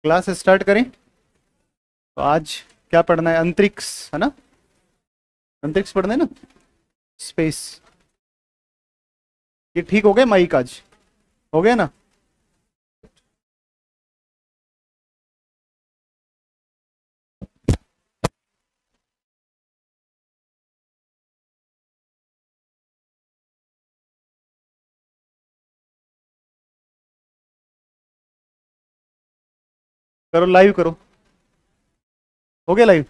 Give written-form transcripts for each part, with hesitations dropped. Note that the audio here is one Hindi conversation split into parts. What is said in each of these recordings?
क्लास स्टार्ट करें। तो आज क्या पढ़ना है? अंतरिक्ष है ना, अंतरिक्ष पढ़ना है ना, स्पेस। ये ठीक हो गया माइक? आज हो गया ना? करो, लाइव करो। हो गया लाइव?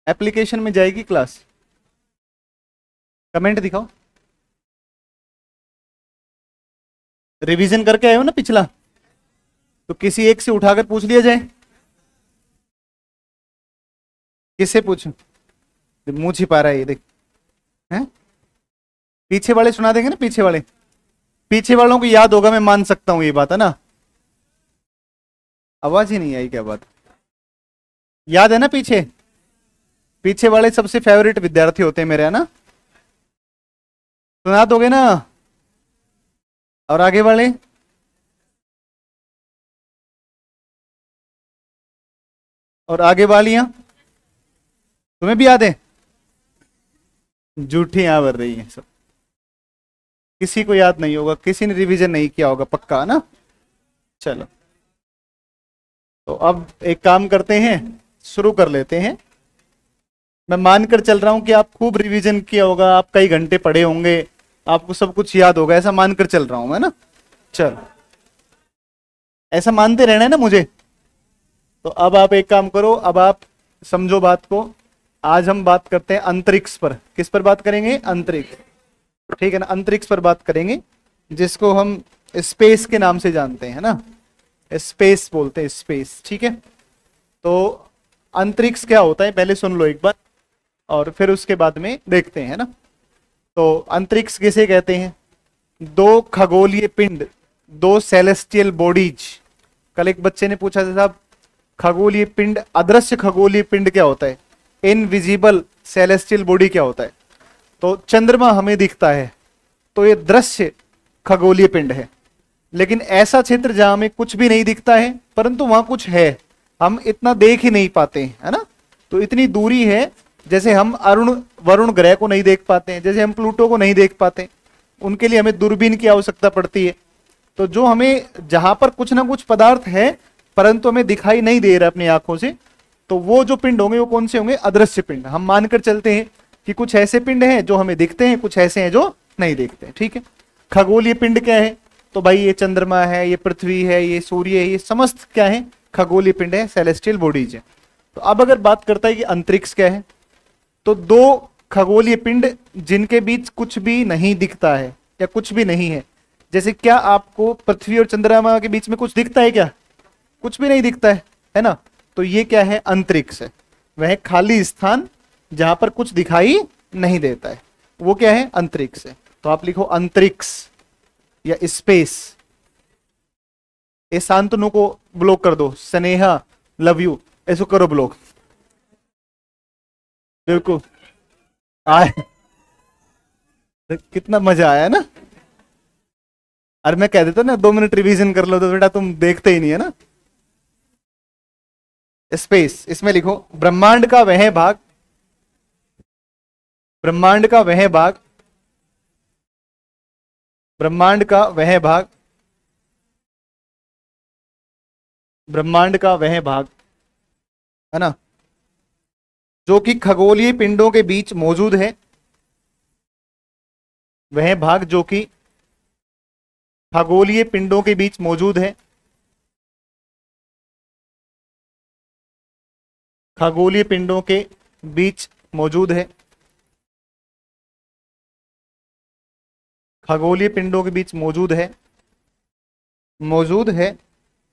एप्लीकेशन में जाएगी क्लास, कमेंट दिखाओ। रिवीजन करके आए हो ना पिछला? तो किसी एक से उठाकर पूछ लिया जाए। किससे पूछूं? मुंह छिपा रहा है ये, देख। हैं? पीछे वाले सुना देंगे ना, पीछे वाले। पीछे वालों को याद होगा, मैं मान सकता हूं ये बात, है ना? आवाज ही नहीं आई, क्या बात? याद है ना पीछे? पीछे वाले सबसे फेवरेट विद्यार्थी होते हैं मेरे, है ना? सुना दोगे ना? और आगे वाले? और आगे वालियां तुम्हें भी याद है? झूठियां भर रही हैं सब। किसी को याद नहीं होगा, किसी ने रिवीजन नहीं किया होगा, पक्का ना? चलो, तो अब एक काम करते हैं, शुरू कर लेते हैं। मैं मानकर चल रहा हूं कि आप खूब रिवीजन किया होगा, आप कई घंटे पढ़े होंगे, आपको सब कुछ याद होगा, ऐसा मानकर चल रहा हूं मैं ना। चलो, ऐसा मानते रहना है ना मुझे। तो अब आप एक काम करो, अब आप समझो बात को। आज हम बात करते हैं अंतरिक्ष पर। किस पर बात करेंगे? अंतरिक्ष, ठीक है ना? अंतरिक्ष पर बात करेंगे, जिसको हम स्पेस के नाम से जानते हैं ना, स्पेस बोलते हैं, स्पेस, ठीक है? तो अंतरिक्ष क्या होता है पहले सुन लो एक बार, और फिर उसके बाद में देखते हैं ना। तो अंतरिक्ष किसे कहते हैं? दो खगोलीय पिंड, दो सेलेस्टियल बॉडीज। कल एक बच्चे ने पूछा था, साहब खगोलीय पिंड, अदृश्य खगोलीय पिंड क्या होता है? इनविजिबल सेलेस्टियल बॉडी क्या होता है? तो चंद्रमा हमें दिखता है, तो ये दृश्य खगोलीय पिंड है। लेकिन ऐसा क्षेत्र जहां हमें कुछ भी नहीं दिखता है, परंतु वहां कुछ है, हम इतना देख ही नहीं पाते हैं, है ना? तो इतनी दूरी है, जैसे हम वरुण ग्रह को नहीं देख पाते हैं, जैसे हम प्लूटो को नहीं देख पाते, उनके लिए हमें दूरबीन की आवश्यकता पड़ती है। तो जो हमें, जहां पर कुछ ना कुछ पदार्थ है परंतु हमें दिखाई नहीं दे रहा अपनी आंखों से, तो वो जो पिंड होंगे वो कौन से होंगे? अदृश्य पिंड। हम मानकर चलते हैं कि कुछ ऐसे पिंड हैं जो हमें दिखते हैं, कुछ ऐसे हैं जो नहीं दिखते, ठीक है? खगोलीय पिंड क्या है? तो भाई ये चंद्रमा है, ये पृथ्वी है, ये सूर्य है, ये समस्त क्या है? खगोलीय पिंड है, सेलेस्टियल बॉडीज है। तो अब अगर बात करता है कि अंतरिक्ष क्या है, तो दो खगोलीय पिंड जिनके बीच कुछ भी नहीं दिखता है या कुछ भी नहीं है। जैसे क्या आपको पृथ्वी और चंद्रमा के बीच में कुछ दिखता है क्या? कुछ भी नहीं दिखता है ना? तो ये क्या है? अंतरिक्ष है। वह खाली स्थान जहां पर कुछ दिखाई नहीं देता है, वो क्या है? अंतरिक्ष है। तो आप लिखो अंतरिक्ष या स्पेस। ए शांतनु को ब्लॉक कर दो, स्नेहा लव यू, ऐसो करो ब्लॉक। बिल्कुल आए। कितना मजा आया ना? अरे मैं कह देता ना 2 मिनट रिवीजन कर लो, तो बेटा तुम देखते ही नहीं है ना। स्पेस, इसमें लिखो ब्रह्मांड का वह भाग, ब्रह्मांड का वह भाग, ब्रह्मांड का वह भाग, ब्रह्मांड का वह भाग, है ना, जो कि खगोलीय पिंडों के बीच मौजूद है। वह भाग जो कि खगोलीय पिंडों के बीच मौजूद है, खगोलीय पिंडों के बीच मौजूद है, खगोलीय पिंडों के बीच मौजूद है, मौजूद है,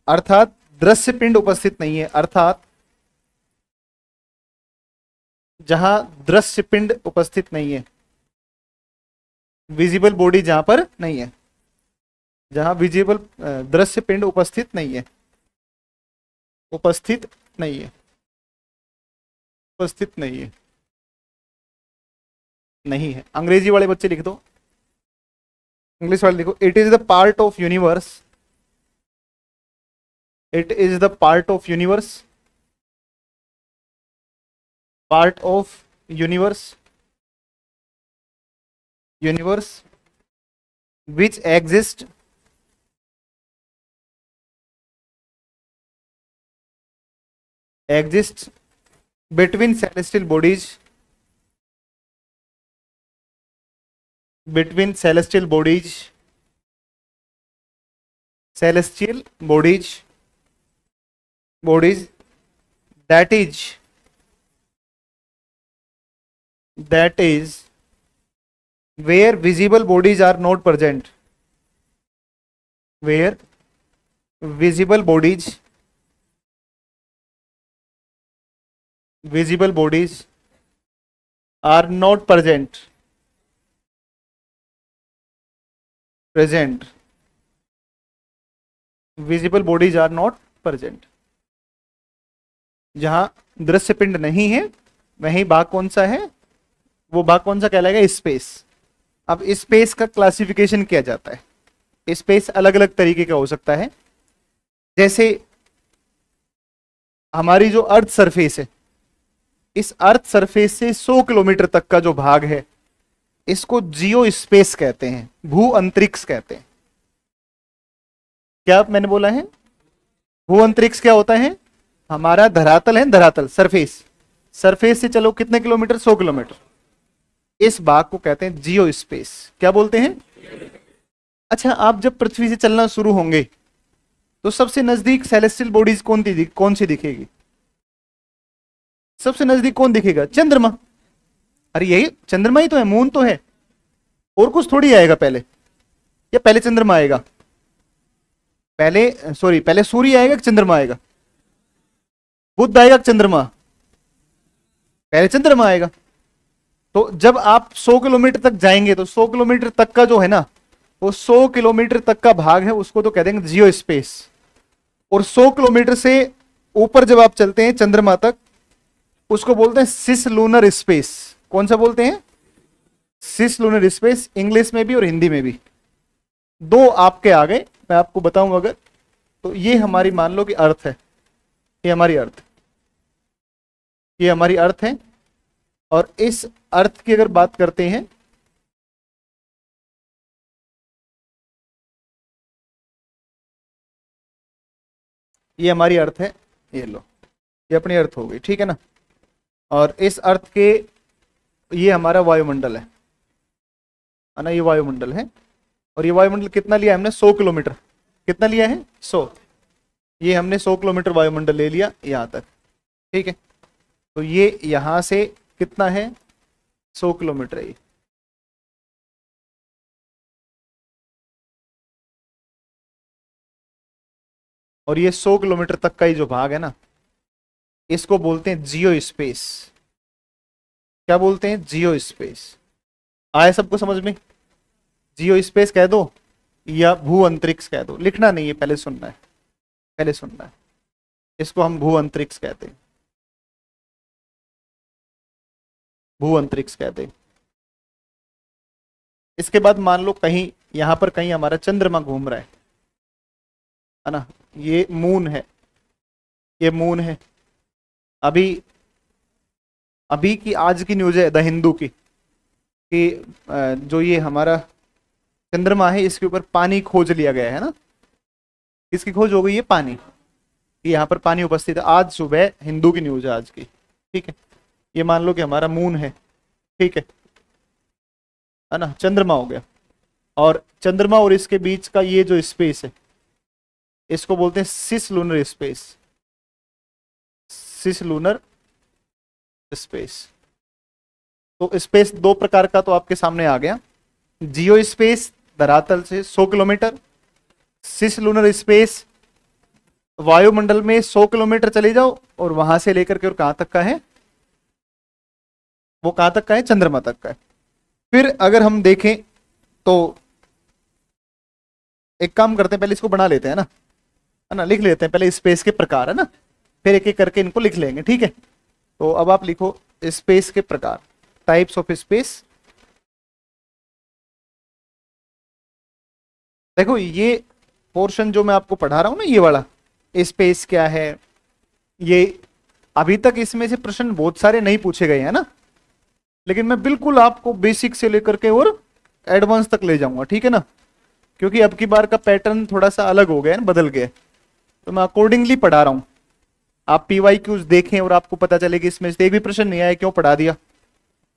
अर्थात दृश्य पिंड उपस्थित नहीं है, अर्थात जहां दृश्य पिंड उपस्थित नहीं है, विजिबल बॉडी जहां पर नहीं है, जहां विजिबल दृश्य पिंड उपस्थित नहीं है, उपस्थित नहीं है, उपस्थित नहीं है, नहीं है। अंग्रेजी वाले बच्चे लिख दो, इंग्लिश वाले लिखो, it is the part of universe, it is the part of universe, part of universe, universe which exist between celestial bodies, between celestial bodies, celestial bodies, bodies that is where visible bodies are not present, where visible bodies are not present, visible bodies are not present, जहां दृश्य पिंड नहीं है वहीं भाग कौन सा है, वो भाग कौन सा कहलाएगा, स्पेस। अब स्पेस का क्लासिफिकेशन किया जाता है, स्पेस अलग अलग तरीके का हो सकता है। जैसे हमारी जो अर्थ सरफेस है, इस अर्थ सरफेस से 100 किलोमीटर तक का जो भाग है इसको जियो स्पेस कहते हैं, भू अंतरिक्ष कहते हैं। क्या मैंने बोला है, भू अंतरिक्ष क्या होता है, हमारा धरातल है, धरातल सरफेस, सरफेस से चलो कितने किलोमीटर, 100 किलोमीटर, इस भाग को कहते हैं जियो स्पेस। क्या बोलते हैं। अच्छा, आप जब पृथ्वी से चलना शुरू होंगे तो सबसे नजदीक सेलेस्टियल बॉडीज कौन सी दिखेगी, सबसे नजदीक कौन दिखेगा, चंद्रमा। अरे यही चंद्रमा ही तो है, मून तो है, और कुछ थोड़ी आएगा पहले, या पहले चंद्रमा आएगा, पहले सूर्य आएगा कि चंद्रमा आएगा, बुध आएगा कि चंद्रमा, पहले चंद्रमा आएगा। तो जब आप 100 किलोमीटर तक जाएंगे तो 100 किलोमीटर तक का जो है ना, वो 100 किलोमीटर तक का भाग है, उसको तो कह देंगे जियो स्पेस। और 100 किलोमीटर से ऊपर जब आप चलते हैं चंद्रमा तक, उसको बोलते हैं सिस लूनर स्पेस। कौन सा बोलते हैं, सिस लूनर स्पेस, इंग्लिश में भी और हिंदी में भी। दो आपके आ गए, मैं आपको बताऊं अगर, तो ये हमारी मान लो कि अर्थ है, ये हमारी अर्थ, ये हमारी अर्थ है। और इस अर्थ की अगर बात करते हैं, ये हमारी अर्थ है, ये लो, ये अपनी अर्थ हो गई, ठीक है ना। और इस अर्थ के, ये हमारा वायुमंडल है ना, ये वायुमंडल है। और ये वायुमंडल कितना लिया हमने, 100 किलोमीटर, कितना लिया है 100, ये हमने 100 किलोमीटर वायुमंडल ले लिया यहां तक, ठीक है। तो ये यहां से कितना है, 100 किलोमीटर है। और ये 100 किलोमीटर तक का ही जो भाग है ना, इसको बोलते हैं जियो स्पेस। क्या बोलते हैं, जियो स्पेस। आए सबको समझ में, जियो स्पेस कह दो या भू अंतरिक्ष कह दो, लिखना नहीं है, पहले सुनना है, पहले सुनना है। इसको हम भू अंतरिक्ष कहते हैं, भू अंतरिक्ष कहते हैं। इसके बाद मान लो कहीं यहां पर कहीं हमारा चंद्रमा घूम रहा है ना, ये मून है, ये मून है। अभी अभी की आज की न्यूज है द हिंदू की, कि जो ये हमारा चंद्रमा है इसके ऊपर पानी खोज लिया गया है ना, किसकी खोज हो गई है, पानी, यहाँ पर पानी उपस्थित है। आज सुबह हिंदू की न्यूज है आज की, ठीक है। ये मान लो कि हमारा मून है, ठीक है ना, चंद्रमा हो गया। और चंद्रमा और इसके बीच का ये जो स्पेस है, इसको बोलते हैं सिस लूनर स्पेस, सिस लूनर स्पेस। तो स्पेस दो प्रकार का तो आपके सामने आ गया, जियो स्पेस धरातल से 100 किलोमीटर, सिस लूनर स्पेस वायुमंडल में 100 किलोमीटर चले जाओ और वहां से लेकर के और कहां तक का है, वो कहां तक का है, चंद्रमा तक का है। फिर अगर हम देखें तो एक काम करते हैं, पहले इसको बना लेते हैं ना, है ना, लिख लेते हैं पहले स्पेस के प्रकार, है ना, फिर एक एक करके इनको लिख लेंगे, ठीक है। तो अब आप लिखो स्पेस के प्रकार, टाइप्स ऑफ स्पेस। देखो ये पोर्शन जो मैं आपको पढ़ा रहा हूं ना, ये वाला, स्पेस क्या है, ये अभी तक इसमें से प्रश्न बहुत सारे नहीं पूछे गए हैं ना, लेकिन मैं बिल्कुल आपको बेसिक से लेकर के और एडवांस तक ले जाऊंगा, ठीक है ना, क्योंकि अब की बार का पैटर्न थोड़ा सा अलग हो गया है ना, बदल गया है, तो मैं अकॉर्डिंगली पढ़ा रहा हूं। आप पीवाई क्यूज देखें और आपको पता चले कि इसमें से एक भी प्रश्न नहीं आया, क्यों पढ़ा दिया,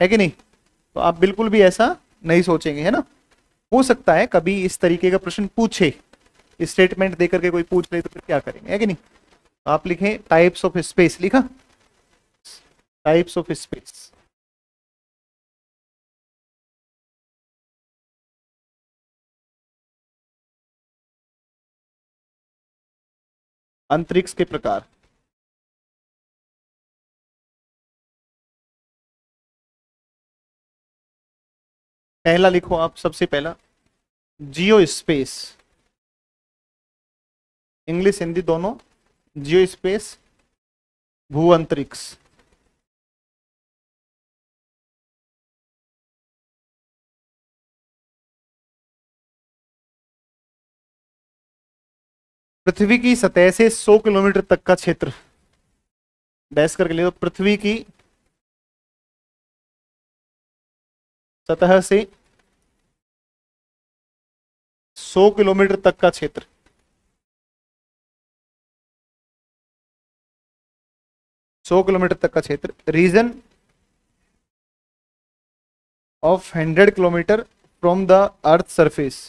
है कि नहीं। तो आप बिल्कुल भी ऐसा नहीं सोचेंगे, है ना। हो सकता है कभी इस तरीके का प्रश्न पूछे, स्टेटमेंट देकर के कोई पूछ ले तो फिर क्या करेंगे, है कि नहीं। आप लिखें टाइप्स ऑफ स्पेस, लिखा टाइप्स ऑफ स्पेस। अंतरिक्ष के प्रकार। पहला लिखो आप, सबसे पहला जियो स्पेस, इंग्लिश हिंदी दोनों, जियो स्पेस भू अंतरिक्ष। पृथ्वी की सतह से 100 किलोमीटर तक का क्षेत्र, डैश करके ले, पृथ्वी की सतह से 100 किलोमीटर तक का क्षेत्र, 100 किलोमीटर तक का क्षेत्र, region of 100 kilometre from the earth surface.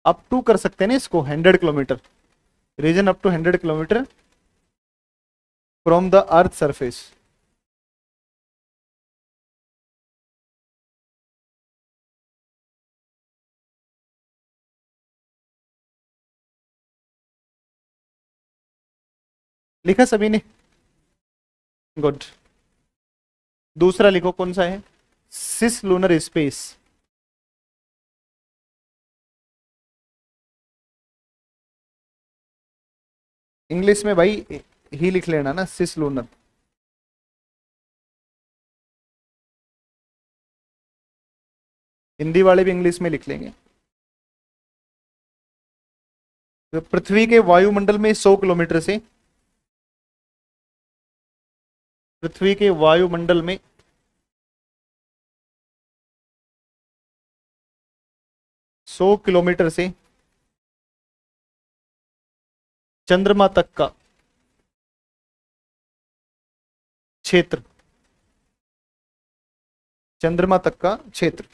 Up to कर सकते हैं ना इसको, 100 kilometre, region up to 100 kilometre from the earth surface. लिखा सभी ने, गुड। दूसरा लिखो, कौन सा है, सिस लूनर स्पेस। इंग्लिश में भाई ही लिख लेना ना, सिस लूनर। हिंदी वाले भी इंग्लिश में लिख लेंगे। तो पृथ्वी के वायुमंडल में 100 किलोमीटर से, पृथ्वी के वायुमंडल में 100 किलोमीटर से चंद्रमा तक का क्षेत्र, चंद्रमा तक का क्षेत्र,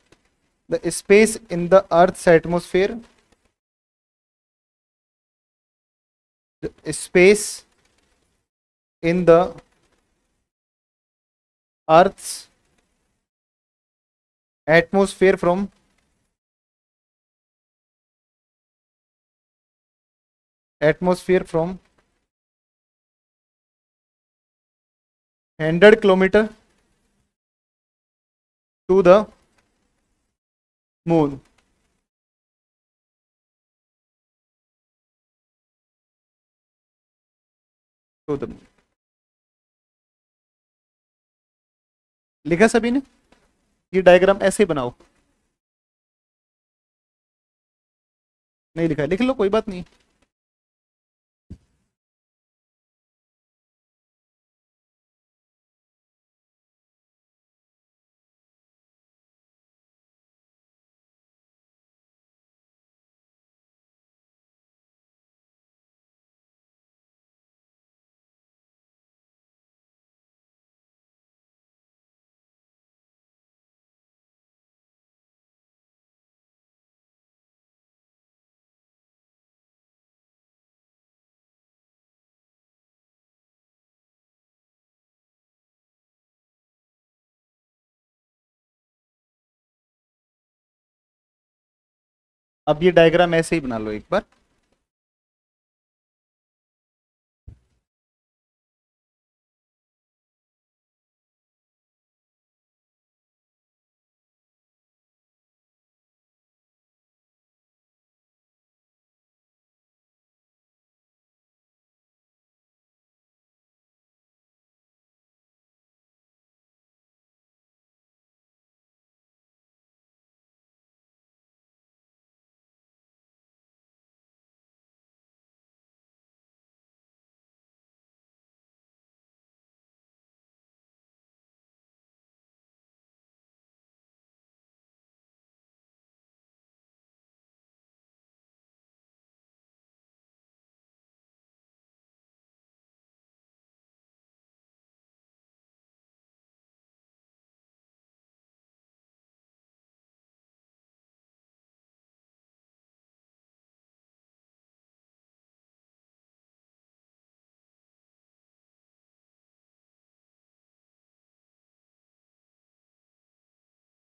the space in the earth atmosphere, space in the earth atmosphere from, atmosphere from 100 kilometre to the moon. To the moon, लिखा सभी ने। ये डायग्राम ऐसे बनाओ, नहीं लिखा है लिख लो, कोई बात नहीं। अब ये डायग्राम ऐसे ही बना लो एक बार।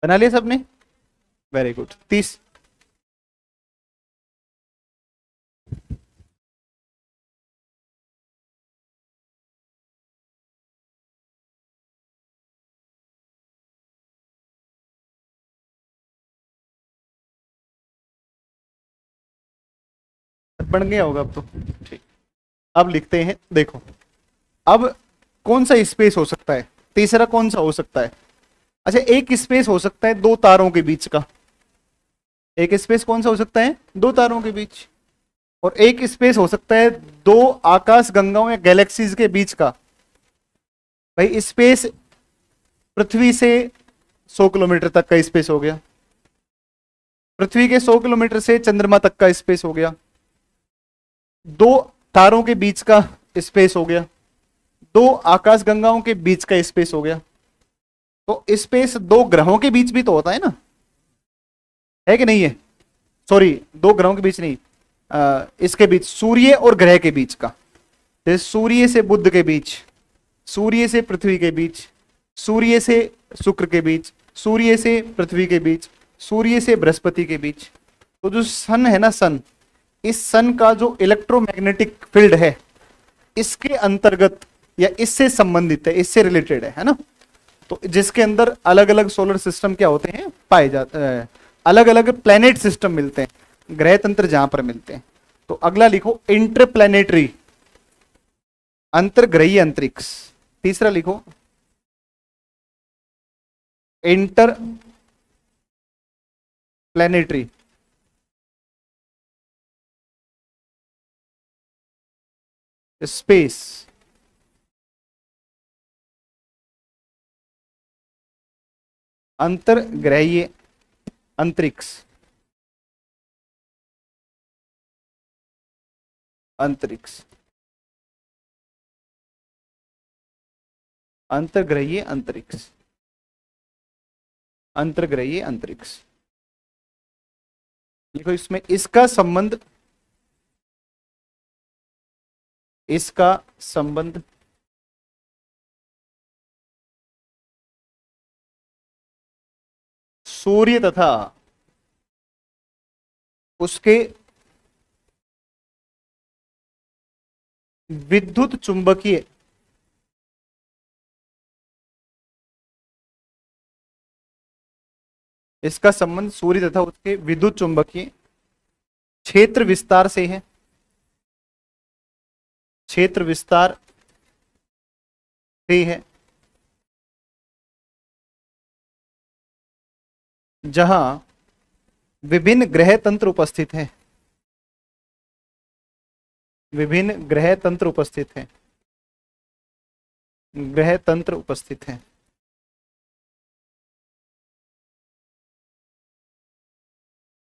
बना लिया सबने? Very good. 30। बन गया होगा अब तो। ठीक, अब लिखते हैं। देखो अब कौन सा स्पेस हो सकता है, तीसरा कौन सा हो सकता है? अच्छा, एक स्पेस हो सकता है दो तारों के बीच का। एक स्पेस कौन सा हो सकता है? दो तारों के बीच। और एक स्पेस हो सकता है दो आकाश गंगाओं या गैलेक्सीज के बीच का। भाई स्पेस पृथ्वी से 100 किलोमीटर तक का स्पेस हो गया, पृथ्वी के 100 किलोमीटर से चंद्रमा तक का स्पेस हो गया, दो तारों के बीच का स्पेस हो गया, दो आकाश गंगाओं के बीच का स्पेस हो गया। तो स्पेस दो ग्रहों के बीच भी तो होता है ना, है कि नहीं है? सॉरी, दो ग्रहों के बीच नहीं, इसके बीच, सूर्य और ग्रह के बीच का। जैसे सूर्य से बुध के बीच, सूर्य से पृथ्वी के बीच, सूर्य से शुक्र के बीच, सूर्य से पृथ्वी के बीच, सूर्य से बृहस्पति के बीच। तो जो सन है ना, सन, इस सन का जो इलेक्ट्रोमैग्नेटिक फील्ड है इसके अंतर्गत या इससे संबंधित है, इससे रिलेटेड है ना। तो जिसके अंदर अलग अलग सोलर सिस्टम क्या होते हैं, पाए जाते हैं, अलग अलग प्लेनेट सिस्टम मिलते हैं, ग्रह तंत्र जहां पर मिलते हैं। तो अगला लिखो इंटरप्लेनेटरी, अंतर्ग्रहीय अंतरिक्ष। तीसरा लिखो इंटर प्लेनेटरी स्पेस। अंतर्ग्रहीय अंतरिक्ष, अंतरिक्ष, अंतर्ग्रहीय अंतरिक्ष, अंतर्ग्रहीय अंतरिक्ष। देखो इसमें इसका संबंध, इसका संबंध सूर्य तथा उसके विद्युत चुंबकीय इसका संबंध सूर्य तथा उसके विद्युत चुंबकीय क्षेत्र विस्तार से है, क्षेत्र विस्तार से है, जहां विभिन्न ग्रह तंत्र उपस्थित हैं, विभिन्न ग्रह तंत्र उपस्थित हैं, ग्रह तंत्र उपस्थित हैं।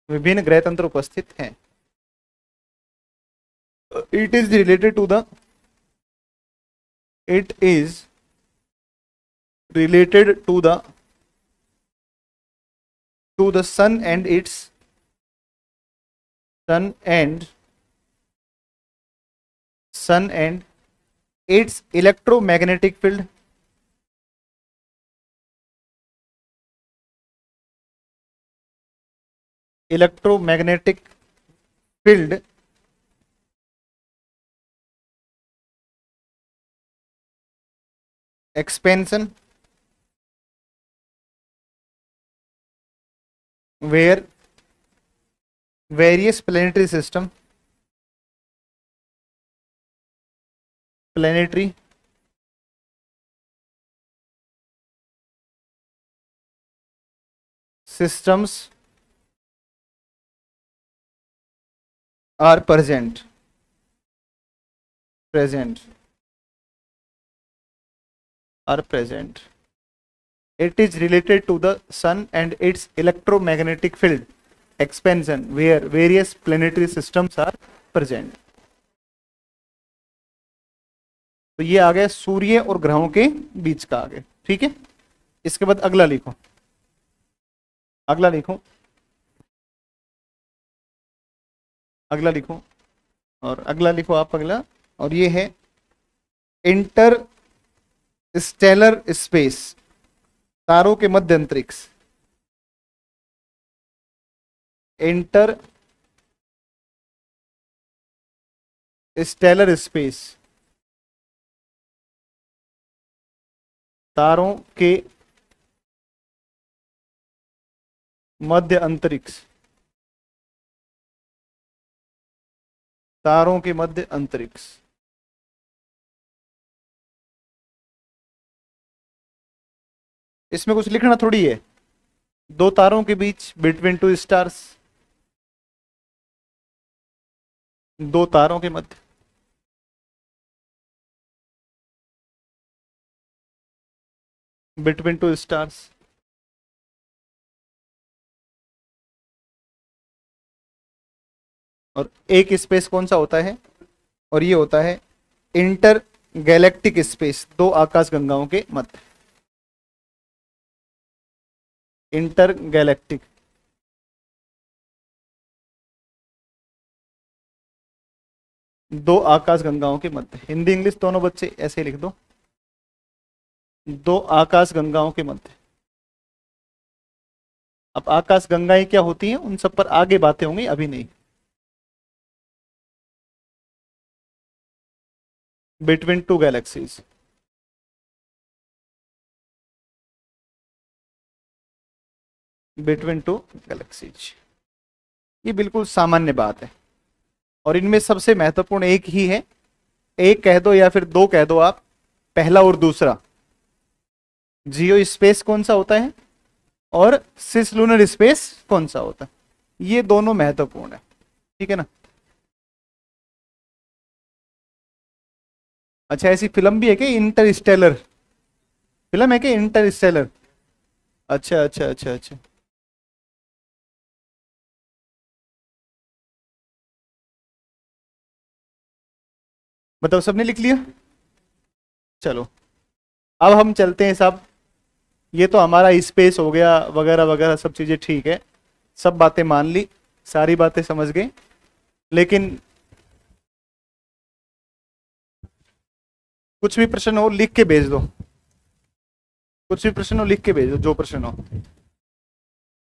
विभिन्न ग्रह तंत्र उपस्थित हैं। It is related to the, it is related to the sun and its electromagnetic field, electromagnetic field expansion, where various planetary systems are present. It is related to the sun and its electromagnetic field expansion, where various planetary systems are present. तो ये आ गया सूर्य और ग्रहों के बीच का आ गया। ठीक है, इसके बाद अगला लिखो, अगला लिखो, अगला लिखो, और अगला लिखो आप अगला, और ये है इंटर स्टेलर स्पेस, तारों के मध्य अंतरिक्ष। इंटर स्टेलर स्पेस, तारों के मध्य अंतरिक्ष, तारों के मध्य अंतरिक्ष। इसमें कुछ लिखना थोड़ी है, दो तारों के बीच, बिटवीन टू स्टार्स, दो तारों के मध्य, बिटवीन टू स्टार्स। और एक स्पेस कौन सा होता है, और ये होता है इंटर गैलेक्टिक स्पेस, दो आकाश गंगाओं के मध्य, इंटर गैलेक्टिक। दो आकाश गंगाओं के मध्य, हिंदी इंग्लिश दोनों बच्चे ऐसे ही लिख दो, दो आकाश गंगाओं के मध्य। अब आकाश गंगाएं क्या होती हैं, उन सब पर आगे बातें होंगी, अभी नहीं। Between two galaxies, between two galaxies, ये बिल्कुल सामान्य बात है। और इनमें सबसे महत्वपूर्ण एक ही है, एक कह दो या फिर दो कह दो आप, पहला और दूसरा। जियो स्पेस कौन सा होता है और सिसलुनर स्पेस कौन सा होता है, ये दोनों महत्वपूर्ण है, ठीक है ना। अच्छा, ऐसी फिल्म भी है क्या इंटरस्टेलर, फिल्म है क्या इंटरस्टेलर? अच्छा अच्छा अच्छा अच्छा। मतलब सबने लिख लिया? चलो अब हम चलते हैं साहब, ये तो हमारा स्पेस हो गया वगैरह वगैरह, सब चीजें ठीक है, सब बातें मान ली, सारी बातें समझ गए। लेकिन कुछ भी प्रश्न हो लिख के भेज दो, कुछ भी प्रश्न हो लिख के भेज दो, जो प्रश्न हो।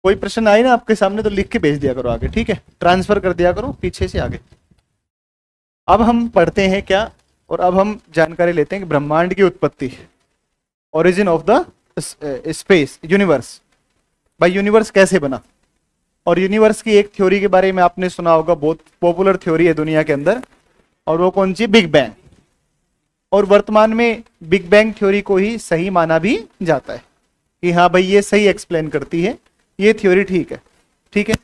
कोई प्रश्न आए ना आपके सामने तो लिख के भेज दिया करो आगे, ठीक है, ट्रांसफर कर दिया करो पीछे से आगे। अब हम पढ़ते हैं क्या, और अब हम जानकारी लेते हैं कि ब्रह्मांड की उत्पत्ति, origin of the space, universe. भाई यूनिवर्स कैसे बना, और यूनिवर्स की एक थ्योरी के बारे में आपने सुना होगा, बहुत पॉपुलर थ्योरी है दुनिया के अंदर, और वो कौन सी, बिग बैंग। और वर्तमान में बिग बैंग थ्योरी को ही सही माना भी जाता है कि हाँ भाई ये सही एक्सप्लेन करती है, ये थ्योरी ठीक है, ठीक है।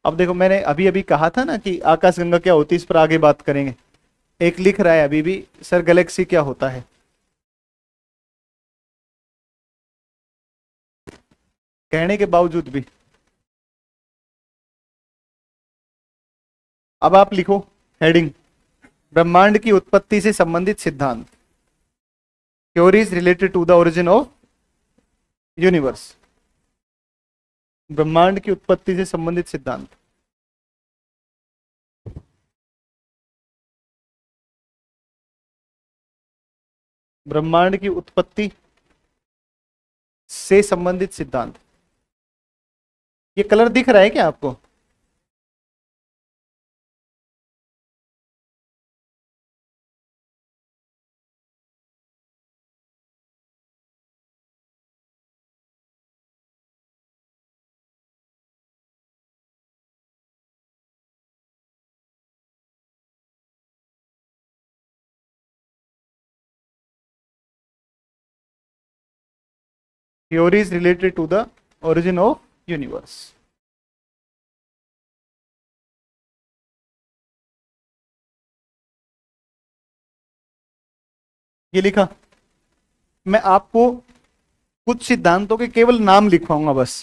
अब देखो मैंने अभी अभी कहा था ना कि आकाशगंगा क्या होती है, इस पर आगे बात करेंगे। एक लिख रहा है अभी भी, सर गैलेक्सी क्या होता है, कहने के बावजूद भी। अब आप लिखो हेडिंग, ब्रह्मांड की उत्पत्ति से संबंधित सिद्धांत, theories related to the origin of universe. ब्रह्मांड की उत्पत्ति से संबंधित सिद्धांत। ब्रह्मांड की उत्पत्ति से संबंधित सिद्धांत। ये कलर दिख रहा है क्या आपको? Theories related to the origin of universe. ये लिखा। मैं आपको कुछ सिद्धांतों के केवल नाम लिखवाऊंगा बस।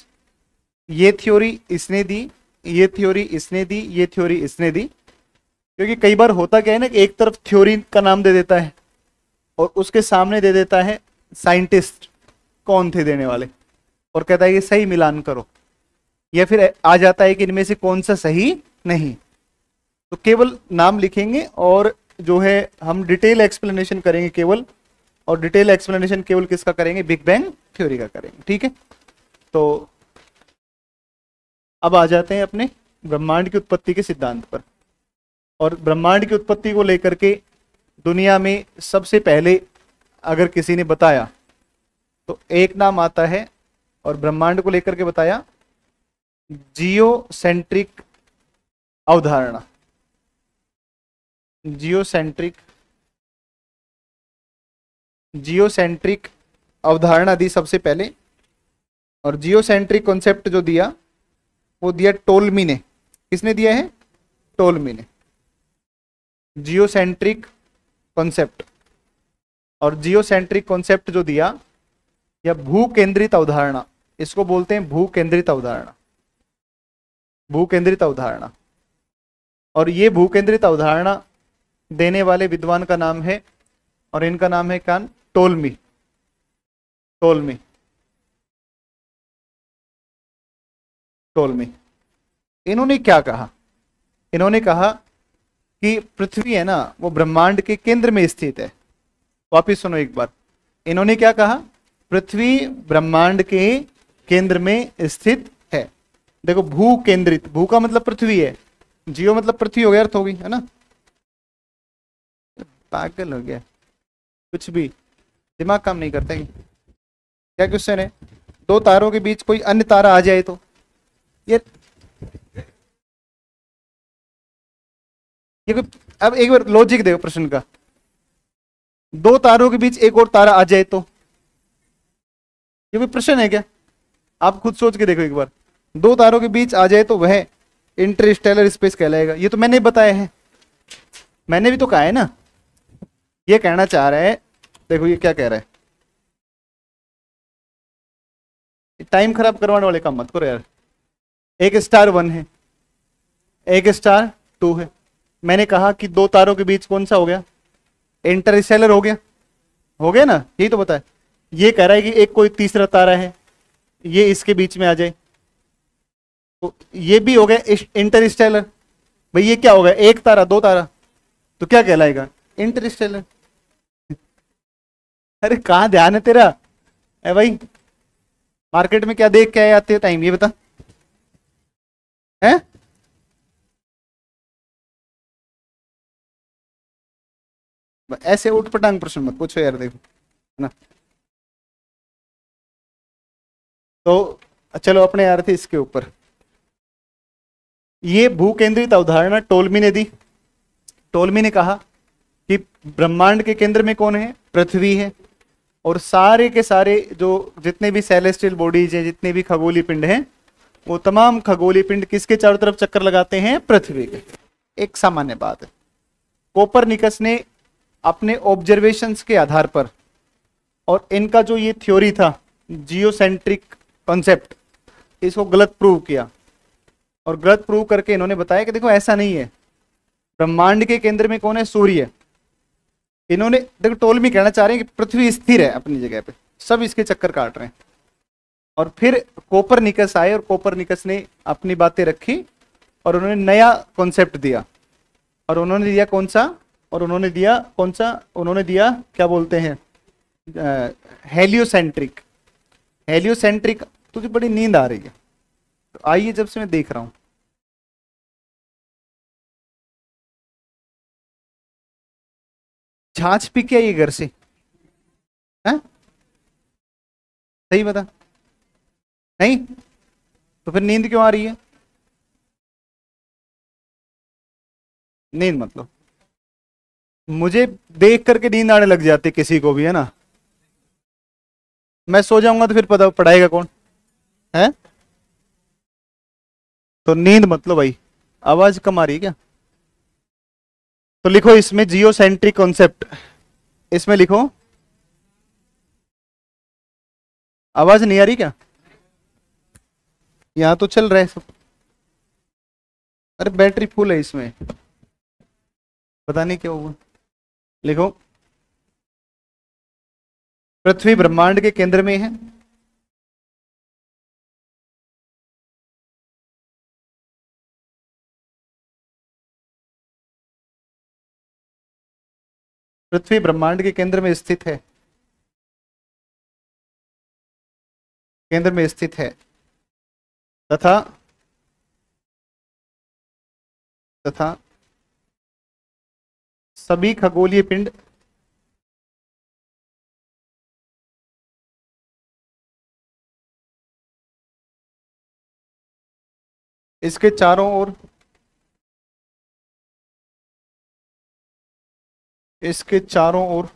ये थ्योरी इसने दी, ये थ्योरी इसने दी, ये थ्योरी इसने दी। क्योंकि कई बार होता क्या है ना कि एक तरफ थ्योरी का नाम दे देता है और उसके सामने दे देता है साइंटिस्ट कौन थे देने वाले, और कहता है ये सही मिलान करो, या फिर आ जाता है कि इनमें से कौन सा सही नहीं। तो केवल नाम लिखेंगे और जो है हम डिटेल एक्सप्लेनेशन करेंगे केवल, और डिटेल एक्सप्लेनेशन केवल किसका करेंगे, बिग बैंग थ्योरी का करेंगे, ठीक है। तो अब आ जाते हैं अपने ब्रह्मांड की उत्पत्ति के सिद्धांत पर। और ब्रह्मांड की उत्पत्ति को लेकर के दुनिया में सबसे पहले अगर किसी ने बताया तो एक नाम आता है, और ब्रह्मांड को लेकर के बताया जियोसेंट्रिक अवधारणा। जियोसेंट्रिक अवधारणा दी सबसे पहले। और जियोसेंट्रिक कॉन्सेप्ट जो दिया वो दिया टोल्मी ने। किसने दिया है? टोल्मी ने। जियोसेंट्रिक कॉन्सेप्ट, और जियोसेंट्रिक कॉन्सेप्ट जो दिया या भू केंद्रित अवधारणा, इसको बोलते हैं भू केंद्रित अवधारणा। भू केंद्रित अवधारणा। और ये भू केंद्रित अवधारणा देने वाले विद्वान का नाम है, और इनका नाम है कौन? टोल्मी। टोल्मी टोल्मी इन्होंने क्या कहा? इन्होंने कहा कि पृथ्वी है ना, वो ब्रह्मांड के केंद्र में स्थित है। वापिस सुनो एक बार। इन्होंने क्या कहा? पृथ्वी ब्रह्मांड के केंद्र में स्थित है। देखो, भू केंद्रित, भू का मतलब पृथ्वी है, जियो मतलब पृथ्वी हो गया, अर्थ होगी, है ना? पागल हो गया, कुछ भी दिमाग काम नहीं करता है क्या? क्वेश्चन है, दो तारों के बीच कोई अन्य तारा आ जाए तो ये कोई, अब एक बार लॉजिक देखो प्रश्न का। दो तारों के बीच एक और तारा आ जाए तो ये कोई प्रश्न है क्या? आप खुद सोच के देखो एक बार। दो तारों के बीच आ जाए तो वह इंटरस्टेलर स्पेस कहलाएगा। ये तो मैंने बताया है, मैंने भी तो कहा है ना। ये कहना चाह रहा है, देखो ये क्या कह रहा है, टाइम खराब करवाने वाले काम मत करो यार। एक स्टार 1 है, एक स्टार 2 है। मैंने कहा कि दो तारों के बीच कौन सा हो गया? इंटरस्टेलर हो गया, हो गया ना? यही तो बताया। ये कह रहा है कि एक कोई तीसरा तारा है, ये इसके बीच में आ जाए तो ये भी हो गया इंटरस्टेलर। भाई ये क्या होगा? एक तारा, दो तारा, तो क्या कहलाएगा? इंटरस्टेलर। अरे कहाँ ध्यान है तेरा? है भाई, मार्केट में क्या देख के आए आते हो टाइम, ये बता। है ऐसे उठपटांग प्रश्न मत पूछो यार, देखो ना। तो चलो अपने यार थे इसके ऊपर। ये भू केंद्रित अवधारणा टोल्मी ने दी। टोल्मी ने कहा कि ब्रह्मांड के केंद्र में कौन है? पृथ्वी है। और सारे के सारे जो जितने भी सेलेस्टियल बॉडीज हैं, जितने भी खगोलीय पिंड हैं, वो तमाम खगोलीय पिंड किसके चारों तरफ चक्कर लगाते हैं? पृथ्वी के। एक सामान्य बात है। कोपरनिकस ने अपने ऑब्जर्वेशंस के आधार पर, और इनका जो ये थ्योरी था जियोसेंट्रिक कॉन्सेप्ट, इसको गलत प्रूव किया। और गलत प्रूव करके इन्होंने बताया कि देखो ऐसा नहीं है, ब्रह्मांड के केंद्र में कौन है? सूर्य। इन्होंने देखो, टोल्मी कहना चाह रहे हैं कि पृथ्वी स्थिर है अपनी जगह पे, सब इसके चक्कर काट रहे हैं। और फिर कोपरनिकस आए, और कोपरनिकस ने अपनी बातें रखी, और उन्होंने नया कॉन्सेप्ट दिया। और उन्होंने दिया कौन सा? उन्होंने दिया क्या बोलते हैं? हेलियोसेंट्रिक। हेलियोसेंट्रिक। तुझे बड़ी नींद आ रही है तो आइए, जब से मैं देख रहा हूं। छाछ पी के आइए घर से, हैं? सही बता। नहीं तो फिर नींद क्यों आ रही है? नींद मतलब मुझे देख करके नींद आने लग जाती किसी को भी, है ना? मैं सो जाऊंगा तो फिर पता पढ़ाएगा कौन? है तो नींद मतलब भाई, आवाज कम आ रही है क्या? तो लिखो इसमें जियोसेंट्रिक कॉन्सेप्ट, इसमें लिखो। आवाज नहीं आ रही क्या? यहां तो चल रहा है सब। अरे बैटरी फुल है इसमें, पता नहीं क्या हुआ। लिखो, पृथ्वी ब्रह्मांड के केंद्र में है। पृथ्वी ब्रह्मांड के केंद्र में स्थित है, केंद्र में स्थित है, तथा तथा सभी खगोलीय पिंड इसके चारों ओर इसके चारों ओर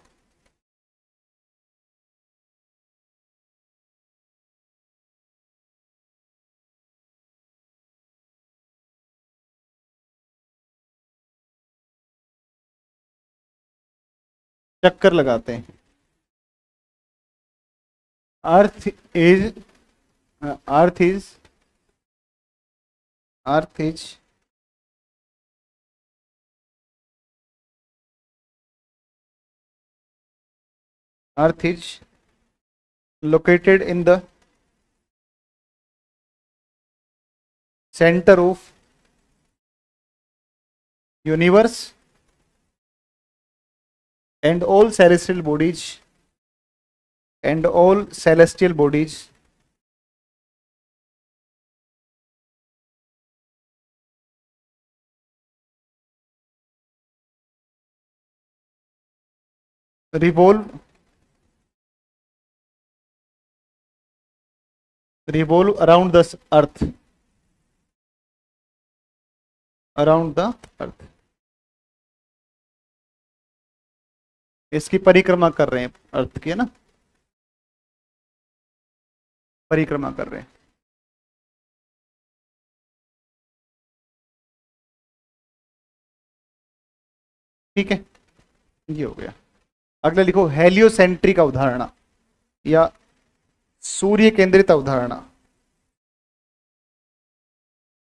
चक्कर लगाते हैं। Earth is earth is earth is earth is located in the center of universe and all celestial bodies revolve around the earth, इसकी परिक्रमा कर रहे हैं, अर्थ की है ना, परिक्रमा कर रहे हैं। ठीक है, ये हो गया। अगला लिखो हेलियोसेंट्रिक अवधारणा या सूर्य केंद्रित अवधारणा।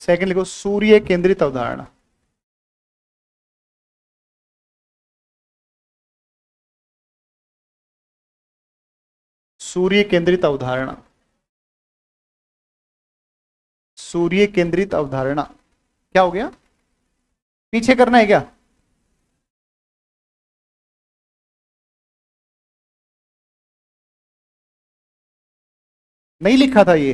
सेकंड लिखो सूर्य केंद्रित अवधारणा। सूर्य केंद्रित अवधारणा, सूर्य केंद्रित अवधारणा क्या हो गया? पीछे करना है क्या? नहीं लिखा था ये?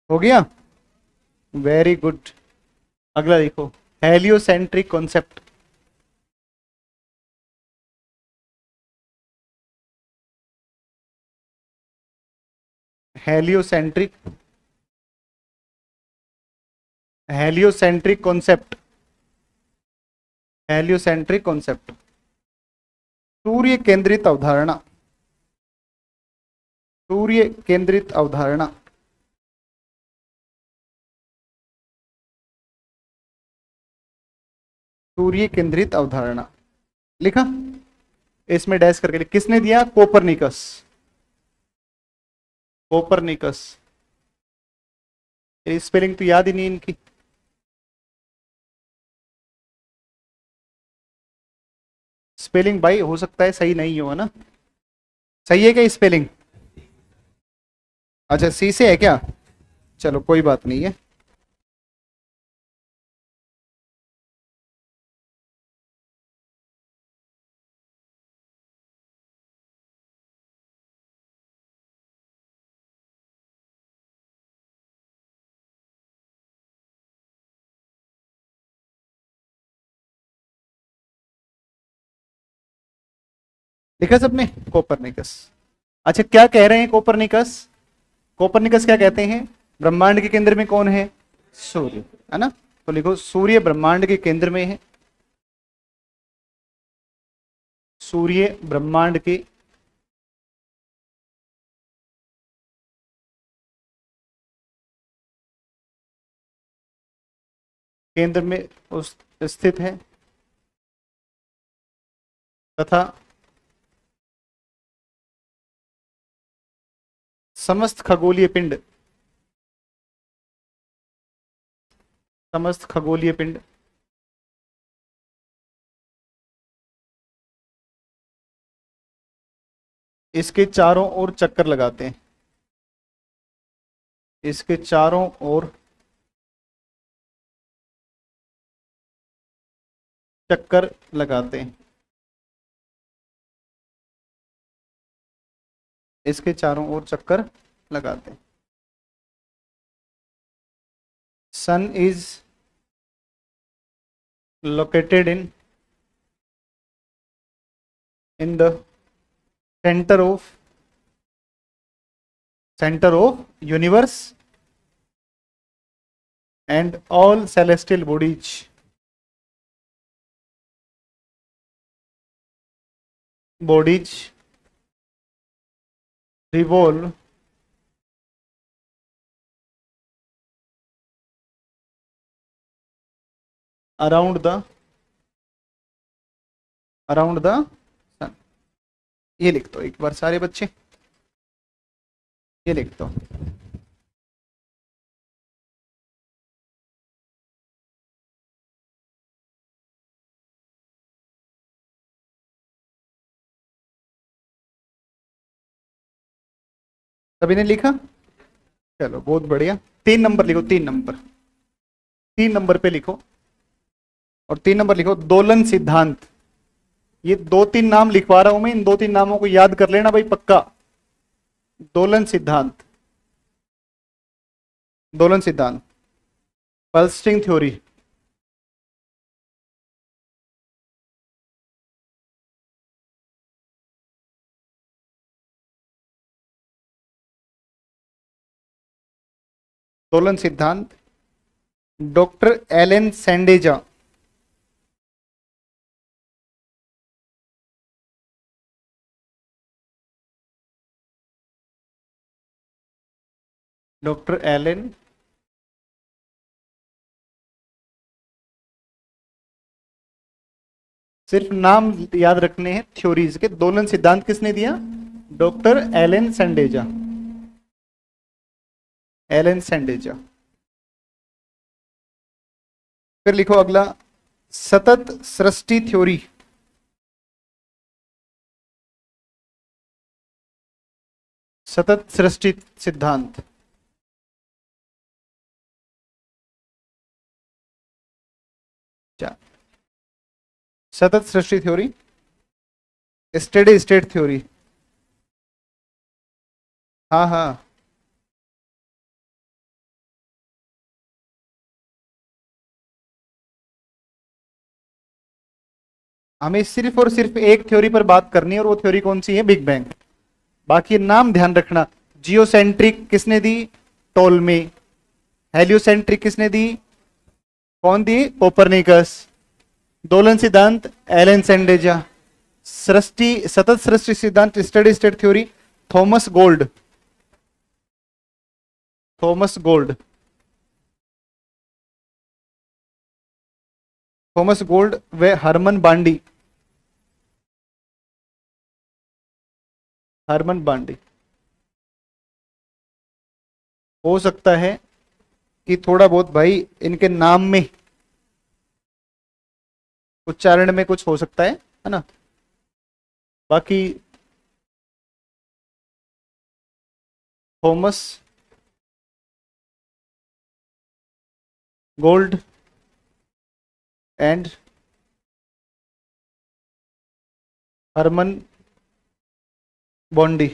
हो गया, वेरी गुड। अगला देखो heliocentric concept. Heliocentric heliocentric concept, heliocentric concept, सूर्य केंद्रित अवधारणा, सूर्य केंद्रित अवधारणा। सूर्य केंद्रित अवधारणा लिखा, इसमें डैश करके लिख। किसने दिया? Copernicus, Copernicus. स्पेलिंग तो याद ही नहीं इनकी। स्पेलिंग भाई हो सकता है सही नहीं हो, है ना? सही है क्या स्पेलिंग? अच्छा सी से है क्या? चलो कोई बात नहीं है। लिखा सबने? कोपरनिकस। अच्छा क्या कह रहे हैं कोपरनिकस? कोपरनिकस क्या कहते हैं? ब्रह्मांड के केंद्र में कौन है? सूर्य, है ना? तो लिखो सूर्य ब्रह्मांड के केंद्र में है। सूर्य ब्रह्मांड के केंद्र में उस स्थित है तथा समस्त खगोलीय पिंड, समस्त खगोलीय पिंड इसके चारों ओर चक्कर लगाते हैं। इसके चारों ओर चक्कर लगाते हैं। इसके चारों ओर चक्कर लगाते हैं। Sun is located in the centre of universe and all celestial bodies revolve around the sun। ये लिख दो एक बार सारे बच्चे, ये लिख दो। सभी ने लिखा? चलो बहुत बढ़िया। 3 नंबर लिखो, 3 नंबर, 3 नंबर पे लिखो। और 3 नंबर लिखो दोलन सिद्धांत। ये 2-3 नाम लिखवा रहा हूं मैं, इन 2-3 नामों को याद कर लेना भाई पक्का। दोलन सिद्धांत, दोलन सिद्धांत, पल्स स्ट्रिंग थ्योरी, दोलन सिद्धांत, डॉक्टर एलन सैंडेजा। डॉक्टर एलन सिर्फ नाम याद रखने हैं थ्योरीज के। दोलन सिद्धांत किसने दिया? Doctor Allan Sandage, Allan Sandage. फिर लिखो अगला सतत सृष्टि थ्योरी। सतत सृष्टि सिद्धांत, सतत सृष्टि थ्योरी, स्टेडी स्टेट थ्योरी। हाँ हाँ, हमें सिर्फ और सिर्फ एक थ्योरी पर बात करनी है, और वो थ्योरी कौन सी है? Big bang. बाकी नाम ध्यान रखना। जियोसेंट्रिक किसने दी? टोल्मे। हेलियोसेंट्रिक किसने दी? कौन दी? कोपरनिकस। दोलन सिद्धांत एलन सैंडेजा। सृष्टि सतत सृष्टि सिद्धांत steady state theory Thomas gold. Thomas gold, Thomas gold व हरमन बांडी। हरमन बांडी। हो सकता है कि थोड़ा बहुत भाई इनके नाम में, उच्चारण में कुछ हो सकता है ना। बाकी Thomas Gold and Hermann Bondi.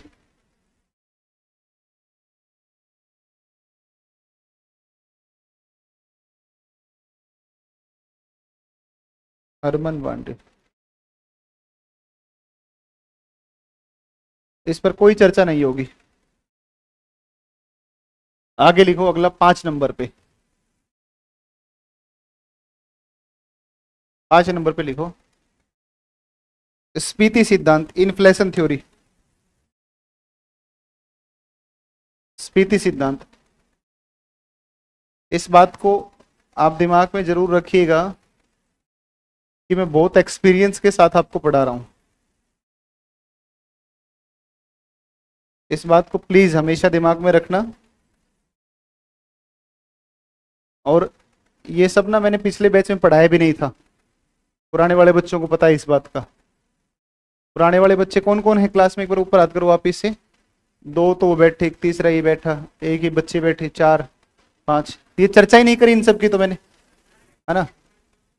Hermann Bondi, इस पर कोई चर्चा नहीं होगी। आगे लिखो अगला 5 नंबर पे। 5 नंबर पे लिखो स्फीति सिद्धांत, इन्फ्लेशन थ्योरी। स्फीति सिद्धांत, इस बात को आप दिमाग में जरूर रखिएगा कि मैं बहुत एक्सपीरियंस के साथ आपको पढ़ा रहा हूं। इस बात को प्लीज हमेशा दिमाग में रखना। और ये सब ना मैंने पिछले बैच में पढ़ाया भी नहीं था, पुराने वाले बच्चों को पता है इस बात का। पुराने वाले बच्चे कौन कौन है क्लास में, एक बार ऊपर हाथ करो वापिस से। 2 तो वो बैठे, एक तीसरा ये बैठा, एक ही बच्चे बैठे, 4 5। ये चर्चा ही नहीं करी इन सब की तो मैंने, है ना।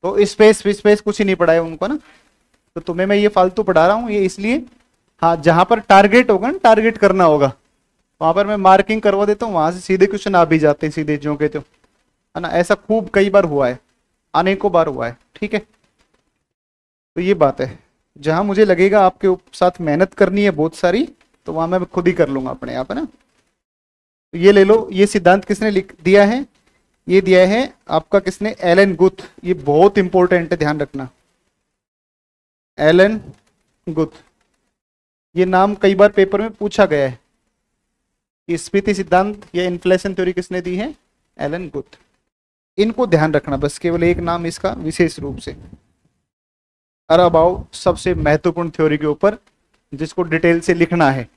तो स्पेस कुछ ही नहीं पढ़ाया उनको ना, तो तुम्हें मैं ये फालतू पढ़ा रहा हूँ ये इसलिए। हाँ, जहां पर टारगेट होगा ना, टारगेट करना होगा, वहां पर मैं मार्किंग करवा देता हूँ, वहां से सीधे क्वेश्चन आ भी जाते हैं सीधे जो के तो, है ना। ऐसा खूब कई बार हुआ है, अनेकों बार हुआ है, ठीक है। तो ये बात है, जहां मुझे लगेगा आपके साथ मेहनत करनी है बहुत सारी, तो वहां मैं खुद ही कर लूंगा अपने आप, है ना। तो ये ले लो, ये सिद्धांत किसने लिख दिया है, ये दिया है आपका किसने, एलन गुथ। ये बहुत इंपॉर्टेंट है, ध्यान रखना, एलन गुथ। ये नाम कई बार पेपर में पूछा गया है। ये स्फीति सिद्धांत या इन्फ्लेशन थ्योरी किसने दी है, एलन गुथ। इनको ध्यान रखना बस, केवल एक नाम इसका विशेष रूप से। अराबाउ सबसे महत्वपूर्ण थ्योरी के ऊपर जिसको डिटेल से लिखना है,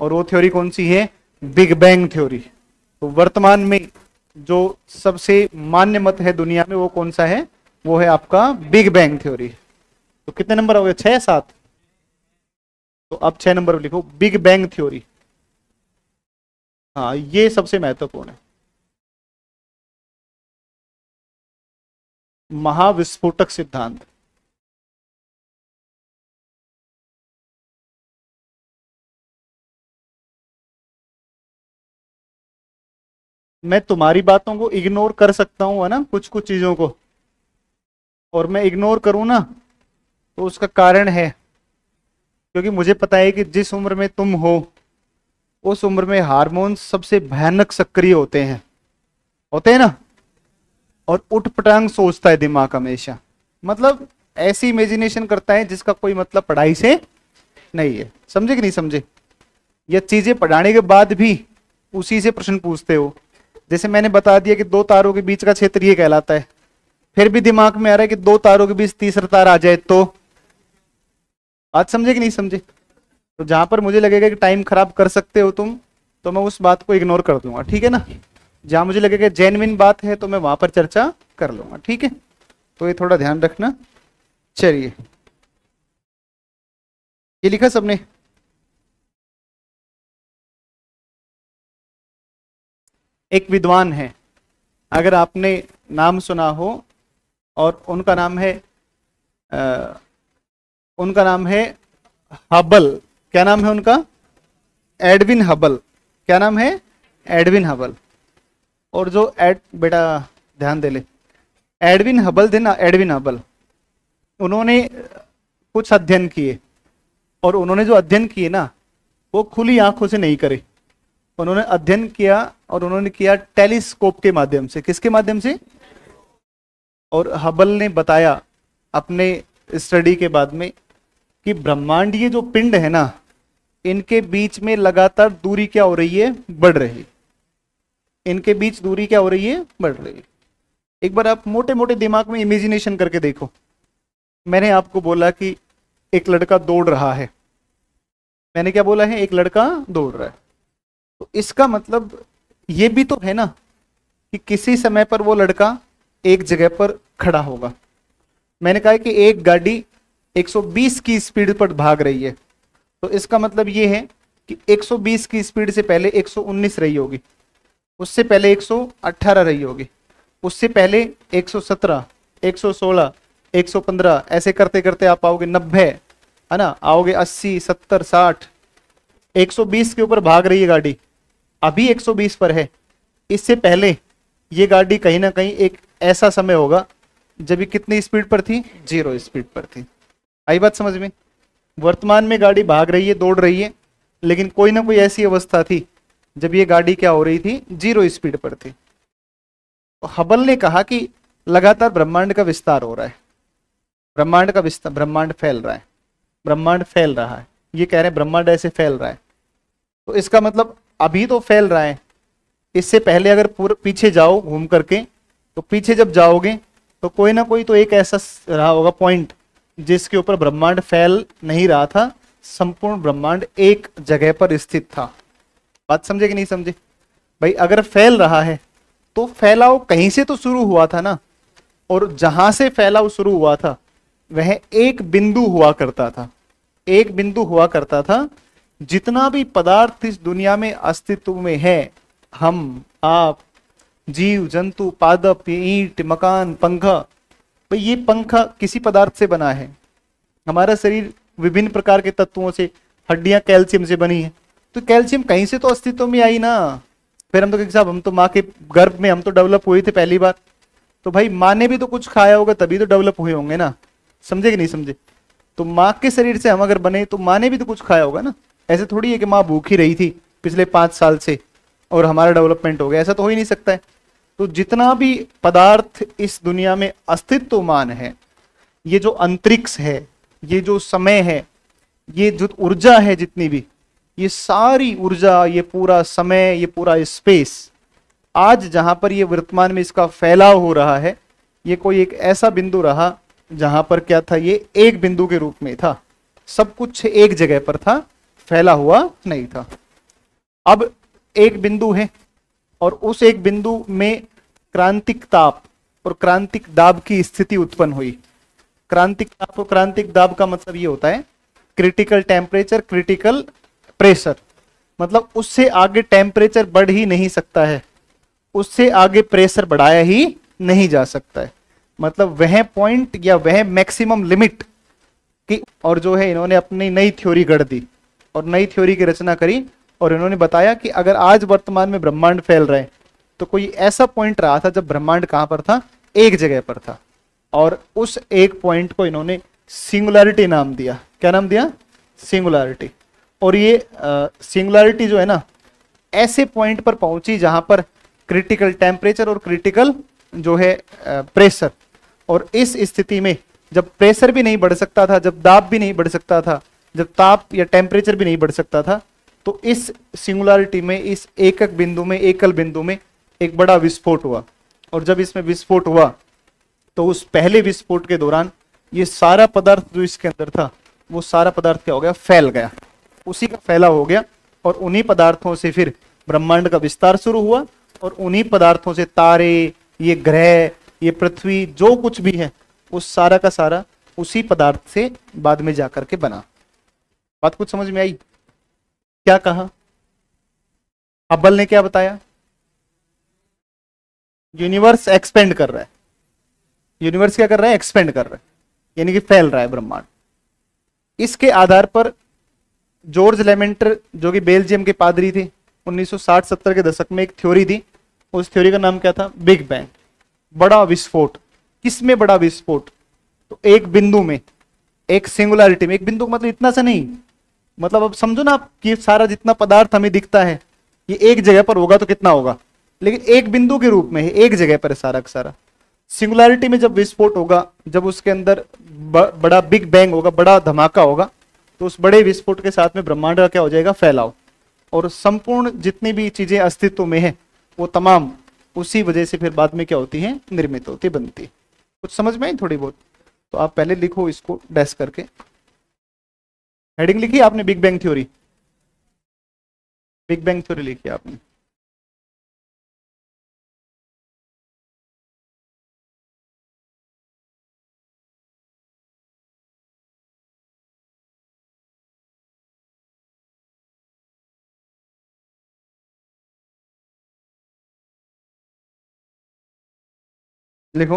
और वो थ्योरी कौन सी है, बिग बैंग थ्योरी। तो वर्तमान में जो सबसे मान्य मत है दुनिया में वो कौन सा है, वो है आपका बिग बैंग थ्योरी। तो कितने नंबर हो गए, 6 7। तो अब 6 नंबर लिखो, बिग बैंग थ्योरी। हाँ, ये सबसे महत्वपूर्ण है। महाविस्फोटक सिद्धांत, मैं तुम्हारी बातों को इग्नोर कर सकता हूं, है ना, कुछ कुछ चीजों को, और मैं इग्नोर करूं ना तो उसका कारण है, क्योंकि मुझे पता है कि जिस उम्र में तुम हो उस उम्र में हार्मोन्स सबसे भयानक सक्रिय होते हैं ना, और उठपटांग सोचता है दिमाग हमेशा, मतलब ऐसी इमेजिनेशन करता है जिसका कोई मतलब पढ़ाई से नहीं है। समझे कि नहीं समझे, या चीजें पढ़ाने के बाद भी उसी से प्रश्न पूछते हो। जैसे मैंने बता दिया कि 2 तारों के बीच का क्षेत्र ये कहलाता है, फिर भी दिमाग में आ रहा है कि 2 तारों के बीच तीसरा तार आ जाए तो। आज समझे कि नहीं समझे। तो जहां पर मुझे लगेगा कि टाइम खराब कर सकते हो तुम, तो मैं उस बात को इग्नोर कर दूंगा, ठीक है ना। जहां मुझे लगेगा जेन्युइन बात है तो मैं वहां पर चर्चा कर लूंगा, ठीक है। तो ये थोड़ा ध्यान रखना। चलिए, ये लिखा सबने, एक विद्वान है, अगर आपने नाम सुना हो, और उनका नाम है हबल। क्या नाम है उनका, एडविन हबल। क्या नाम है, एडविन हबल। और जो बेटा ध्यान दे ले, एडविन हबल थे ना, एडविन हबल, उन्होंने कुछ अध्ययन किए, और उन्होंने जो अध्ययन किए ना वो खुली आंखों से नहीं करे। उन्होंने अध्ययन किया, और उन्होंने किया टेलीस्कोप के माध्यम से। किसके माध्यम से, और हबल ने बताया अपने स्टडी के बाद में कि ब्रह्मांडीय जो पिंड है ना, इनके बीच में लगातार दूरी क्या हो रही है, बढ़ रही। इनके बीच दूरी क्या हो रही है, बढ़ रही है। एक बार आप मोटे मोटे दिमाग में इमेजिनेशन करके देखो। मैंने आपको बोला कि एक लड़का दौड़ रहा है, मैंने क्या बोला है, एक लड़का दौड़ रहा है। तो इसका मतलब ये भी तो है ना कि किसी समय पर वो लड़का एक जगह पर खड़ा होगा। मैंने कहा कि एक गाड़ी 120 की स्पीड पर भाग रही है, तो इसका मतलब ये है कि 120 की स्पीड से पहले 119 रही होगी, उससे पहले 118 रही होगी, उससे पहले 117, 116, 115, ऐसे करते करते आप आओगे 90, है ना, आओगे 80, 70, 60, 120 के ऊपर भाग रही है गाड़ी, अभी 120 पर है। इससे पहले ये गाड़ी कहीं ना कहीं एक ऐसा समय होगा जब ये कितनी स्पीड पर थी, 0 स्पीड पर थी। आई बात समझ में। वर्तमान में गाड़ी भाग रही है, दौड़ रही है, लेकिन कोई ना कोई ऐसी अवस्था थी जब ये गाड़ी क्या हो रही थी, 0 स्पीड पर थी। तो हबल ने कहा कि लगातार ब्रह्मांड का विस्तार हो रहा है, ब्रह्मांड का विस्तार, ब्रह्मांड फैल रहा है, ब्रह्मांड फैल रहा है। ये कह रहे हैं ब्रह्मांड ऐसे फैल रहा है, तो इसका मतलब अभी तो फैल रहा है, इससे पहले अगर पीछे जाओ घूम करके, तो पीछे जब जाओगे तो कोई ना कोई तो एक ऐसा रहा होगा पॉइंट जिसके ऊपर ब्रह्मांड फैल नहीं रहा था, संपूर्ण ब्रह्मांड एक जगह पर स्थित था। बात समझे कि नहीं समझे भाई। अगर फैल रहा है तो फैलाव कहीं से तो शुरू हुआ था ना, और जहां से फैलाव शुरू हुआ था वह एक बिंदु हुआ करता था। एक बिंदु हुआ करता था, जितना भी पदार्थ इस दुनिया में अस्तित्व में है, हम, आप, जीव जंतु, पादप, ईंट, मकान, पंखा, भाई ये पंखा किसी पदार्थ से बना है। हमारा शरीर विभिन्न प्रकार के तत्वों से, हड्डियां कैल्शियम से बनी है, तो कैल्शियम कहीं से तो अस्तित्व में आई ना। फिर हम तो कहेंगे साहब हम तो माँ के गर्भ में हम तो डेवलप हुए थे पहली बार, तो भाई माँ ने भी तो कुछ खाया होगा तभी तो डेवलप हुए होंगे ना। समझे कि नहीं समझे? तो माँ के शरीर से हम अगर बने तो माँ ने भी तो कुछ खाया होगा ना। ऐसे थोड़ी है कि माँ भूखी रही थी पिछले 5 साल से और हमारा डेवलपमेंट हो गया, ऐसा तो हो ही नहीं सकता है। तो जितना भी पदार्थ इस दुनिया में अस्तित्वमान है, ये जो अंतरिक्ष है, ये जो समय है, ये जो ऊर्जा है, जितनी भी ये सारी ऊर्जा, ये पूरा समय, ये पूरा स्पेस, आज जहां पर ये वर्तमान में इसका फैलाव हो रहा है, ये कोई एक ऐसा बिंदु रहा जहां पर क्या था, ये एक बिंदु के रूप में था, सब कुछ एक जगह पर था, फैला हुआ नहीं था। अब एक बिंदु है और उस एक बिंदु में क्रांतिक ताप और क्रांतिक दाब की स्थिति उत्पन्न हुई। क्रांतिक ताप और क्रांतिक दाब का मतलब ये होता है क्रिटिकल टेम्परेचर, क्रिटिकल प्रेशर, मतलब उससे आगे टेम्परेचर बढ़ ही नहीं सकता है, उससे आगे प्रेशर बढ़ाया ही नहीं जा सकता है, मतलब वह पॉइंट या वह मैक्सिमम लिमिट की। और जो है इन्होंने अपनी नई थ्योरी गढ़ दी और नई थ्योरी की रचना करी और इन्होंने बताया कि अगर आज वर्तमान में ब्रह्मांड फैल रहे हैं तो कोई ऐसा पॉइंट रहा था जब ब्रह्मांड कहां पर था, एक जगह पर था, और उस एक पॉइंट को इन्होंने सिंगुलैरिटी नाम दिया। क्या नाम दिया? सिंगुलैरिटी। और ये सिंगुलैरिटी जो है ना, ऐसे पॉइंट पर पहुंची जहां पर क्रिटिकल टेम्परेचर और क्रिटिकल जो है प्रेशर, और इस स्थिति में जब प्रेशर भी नहीं बढ़ सकता था, जब दाब भी नहीं बढ़ सकता था, जब ताप या टेम्परेचर भी नहीं बढ़ सकता था, तो इस सिंगुलैरिटी में, इस एकक बिंदु में, एकल बिंदु में एक बड़ा विस्फोट हुआ। और जब इसमें विस्फोट हुआ तो उस पहले विस्फोट के दौरान ये सारा पदार्थ जो इसके अंदर था, वो सारा पदार्थ क्या हो गया? फैल गया, उसी का फैला हो गया। और उन्हीं पदार्थों से फिर ब्रह्मांड का विस्तार शुरू हुआ, और उन्हीं पदार्थों से तारे, ये ग्रह, ये पृथ्वी, जो कुछ भी है, उस सारा का सारा उसी पदार्थ से बाद में जाकर के बना। बात कुछ समझ में आई? क्या कहा? हब्बल ने क्या बताया? यूनिवर्स एक्सपेंड कर रहा है। यूनिवर्स क्या कर रहा है? एक्सपेंड कर रहा है, यानी कि फैल रहा है ब्रह्मांड। इसके आधार पर जॉर्ज लेमेंटर, जो कि बेल्जियम के पादरी थे, 1960-70 के दशक में एक थ्योरी दी। उस थ्योरी का नाम क्या था? बिग बैंग, बड़ा विस्फोट। किसमें बड़ा विस्फोट? तो एक बिंदु में, एक सिंगुलैरिटी में। एक बिंदु मतलब इतना सा नहीं, मतलब अब समझो ना आप कि सारा जितना पदार्थ हमें दिखता है ये एक जगह पर होगा तो कितना होगा, लेकिन एक बिंदु के रूप में है, एक जगह पर है सारा का सारा। सिंगुलैरिटी में जब विस्फोट होगा, जब उसके अंदर बड़ा बिग बैंग होगा, बड़ा धमाका होगा, तो उस बड़े विस्फोट के साथ में ब्रह्मांड का क्या हो जाएगा? फैलाव। और संपूर्ण जितनी भी चीजें अस्तित्व में है वो तमाम उसी वजह से फिर बाद में क्या होती है? निर्मित होती, बनती। कुछ समझ में आई थोड़ी बहुत? तो आप पहले लिखो इसको डैश करके। हेडिंग लिखी आपने? Big bang theory, big bang theory लिखी आपने। लिखो,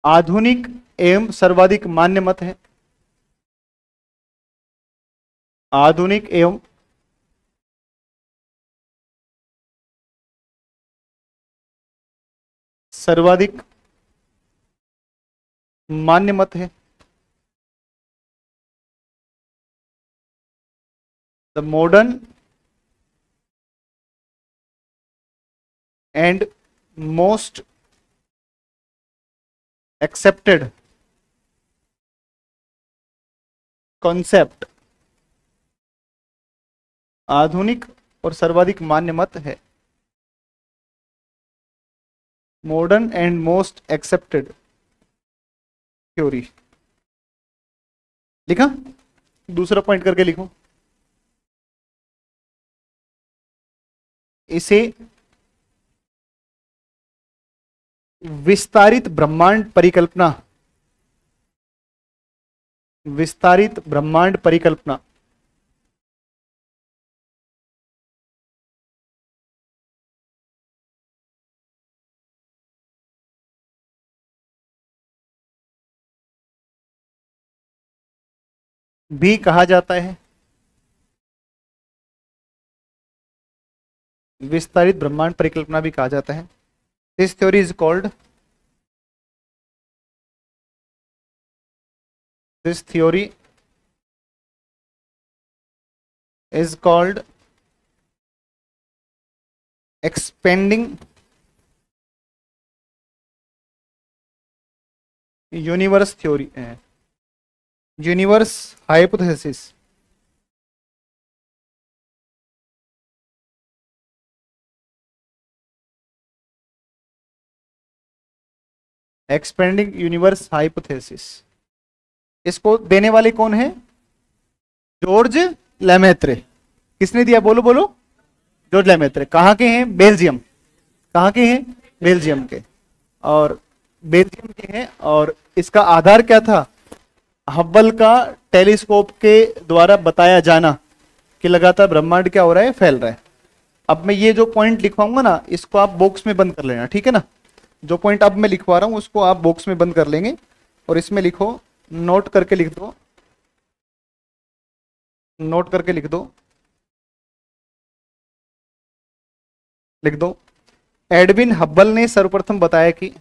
आधुनिक एवं सर्वाधिक मान्य मत है। आधुनिक एवं सर्वाधिक मान्य मत है। The modern and most accepted concept, आधुनिक और सर्वाधिक मान्य मत है, modern and most accepted theory. लिखा? दूसरा पॉइंट करके लिखो, इसे विस्तारित ब्रह्मांड परिकल्पना विस्तारित ब्रह्मांड परिकल्पना। भी कहा जाता है, विस्तारित ब्रह्मांड परिकल्पना भी कहा जाता है। This theory is called, this theory is called expanding universe theory, universe hypothesis. Expanding universe hypothesis, इसको देने वाले कौन है? George Lemaître. किसने दिया? बोलो बोलो। George Lemaître. कहाँ के हैं? बेल्जियम। कहाँ के हैं? बेल्जियम के। और बेल्जियम के हैं। और इसका आधार क्या था? हब्बल का टेलीस्कोप के द्वारा बताया जाना कि लगातार ब्रह्मांड क्या हो रहा है? फैल रहा है। अब मैं ये जो पॉइंट लिखवाऊंगा ना, इसको आप बॉक्स में बंद कर लेना, ठीक है ना? जो पॉइंट अब मैं लिखवा रहा हूं उसको आप बॉक्स में बंद कर लेंगे और इसमें लिखो, नोट करके लिख दो, नोट करके लिख दो, लिख दो। एडविन हब्बल ने सर्वप्रथम बताया कि,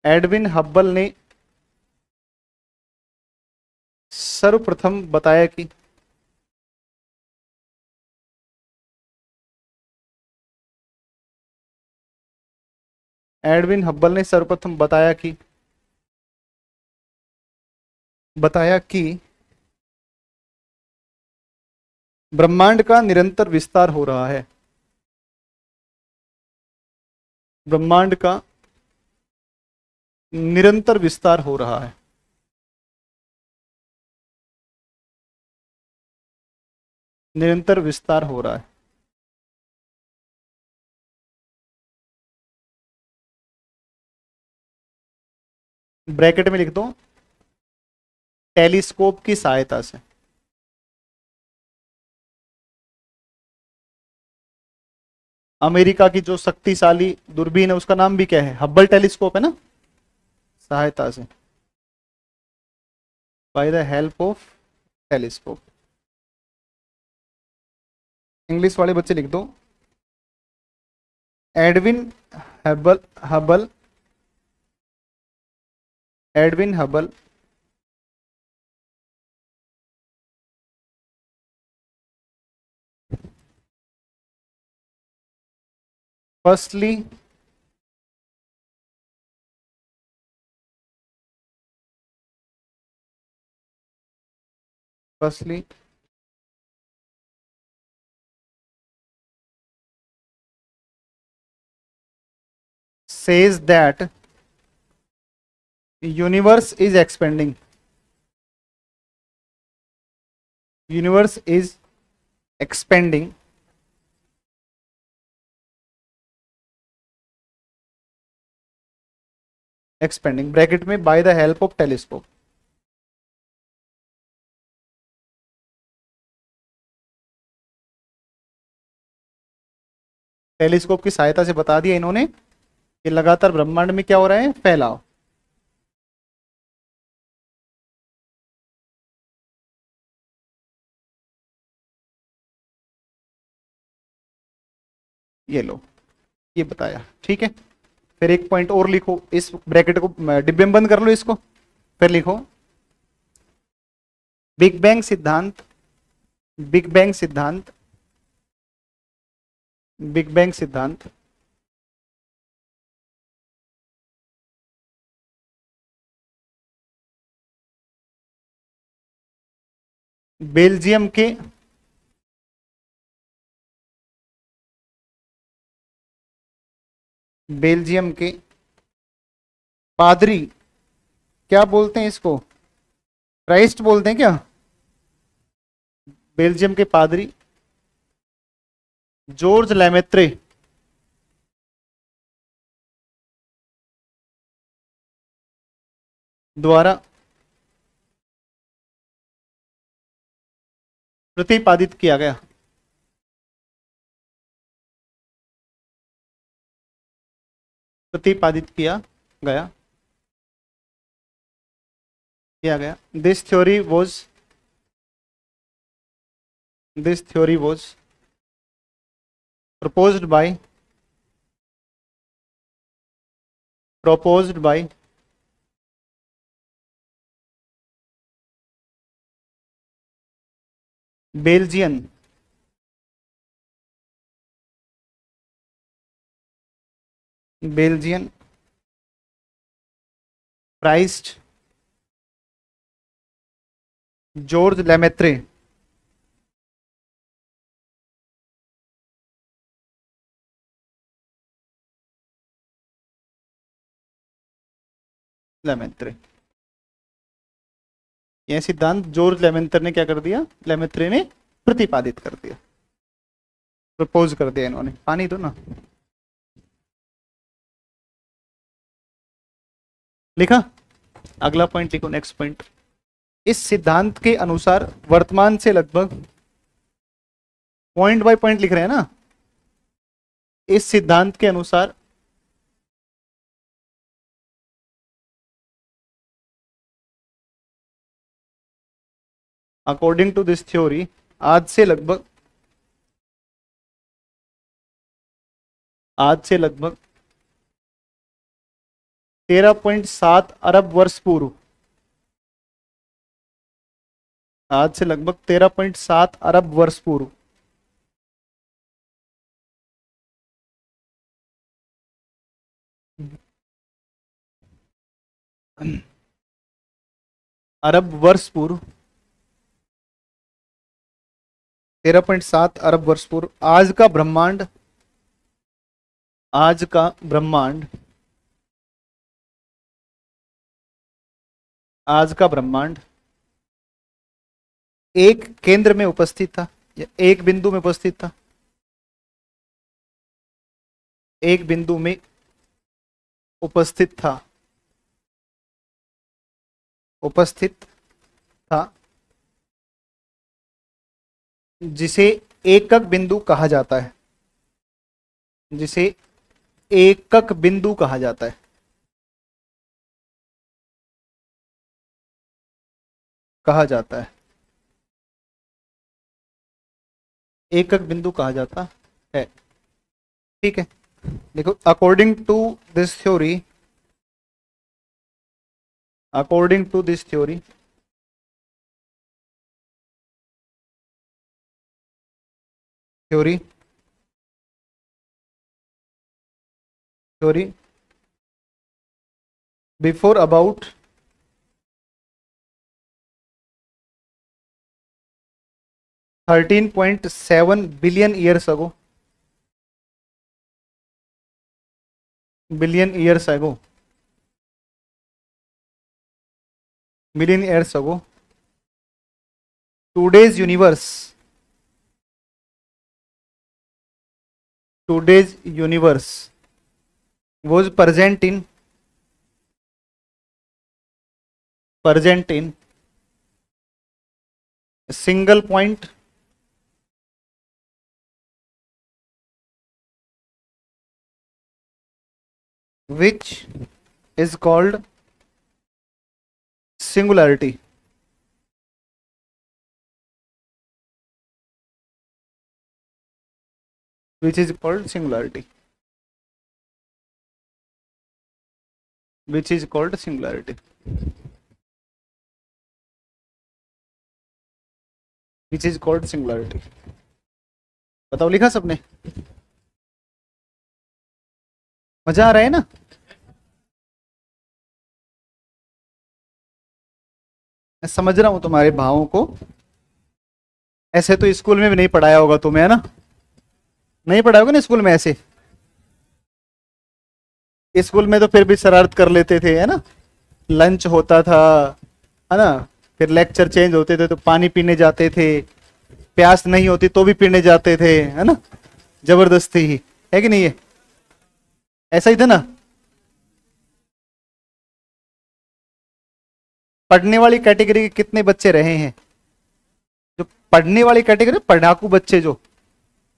एडविन हब्बल ने सर्वप्रथम बताया कि एडविन हब्बल ने सर्वप्रथम बताया कि ब्रह्मांड का निरंतर विस्तार हो रहा है। ब्रह्मांड का निरंतर विस्तार हो रहा है। निरंतर विस्तार हो रहा है। ब्रैकेट में लिख दो, टेलीस्कोप की सहायता से। अमेरिका की जो शक्तिशाली दूरबीन है उसका नाम भी क्या है? हब्बल टेलीस्कोप है ना। सहायता से, by the help of telescope. English वाले बच्चे लिख दो, Edwin Hubble, Edwin Hubble firstly says that universe is expanding, universe is expanding expanding, bracket में by the help of telescope. Telescope की सहायता से बता दिया इन्होंने कि लगातार ब्रह्मांड में क्या हो रहा है? फैलाव। ये लो, ये बताया, ठीक है। फिर एक पॉइंट और लिखो, इस ब्रैकेट को डिब्बे में बंद कर लो इसको। फिर लिखो, बिग बैंग सिद्धांत, बिग बैंग सिद्धांत, बिग बैंग सिद्धांत बेल्जियम के बेल्जियम के पादरी, क्या बोलते हैं इसको? क्राइस्ट बोलते हैं क्या? बेल्जियम के पादरी जॉर्ज लेमेत्रे द्वारा प्रतिपादित किया गया। प्रतिपादित किया गया। This theory was proposed by Belgian priest George Lemaître. यह सिद्धांत जॉर्ज लेमेत्रे ने क्या कर दिया? लेमेत्रे ने प्रतिपादित कर दिया, प्रपोज कर दिया इन्होंने। पानी दो ना। लिखा? अगला पॉइंट लिखो, नेक्स्ट पॉइंट। इस सिद्धांत के अनुसार वर्तमान से लगभग, पॉइंट बाय पॉइंट लिख रहे हैं ना। इस सिद्धांत के अनुसार अकॉर्डिंग टू दिस थ्योरी, आज से लगभग 13.7 अरब वर्ष पूर्व, आज से लगभग 13.7 अरब वर्ष पूर्व अरब वर्ष पूर्व 13.7 अरब वर्ष पूर्व आज का ब्रह्मांड एक केंद्र में उपस्थित था, या एक बिंदु में उपस्थित था, एक बिंदु में उपस्थित था, जिसे एकक बिंदु कहा जाता है, एकक बिंदु कहा जाता है। ठीक है, देखो, according to this theory before about 13.7 billion years ago, million years ago, today's universe was present in a single point which is called singularity. Which is called singularity. बताओ, लिखा सबने? मजा आ रहा है ना? मैं समझ रहा हूं तुम्हारे भावों को। ऐसे तो स्कूल में भी नहीं पढ़ाया होगा तुम्हें, है ना? नहीं पढ़ाया होगा ना स्कूल में ऐसे। स्कूल में तो फिर भी शरारत कर लेते थे, है ना? लंच होता था, है ना? फिर लेक्चर चेंज होते थे तो पानी पीने जाते थे, प्यास नहीं होती तो भी पीने जाते थे, है ना? जबरदस्ती ही, है कि नहीं? है ऐसा ही था ना? पढ़ने वाली कैटेगरी के कितने बच्चे रहे हैं? जो पढ़ने वाली कैटेगरी, पढ़ाकू बच्चे जो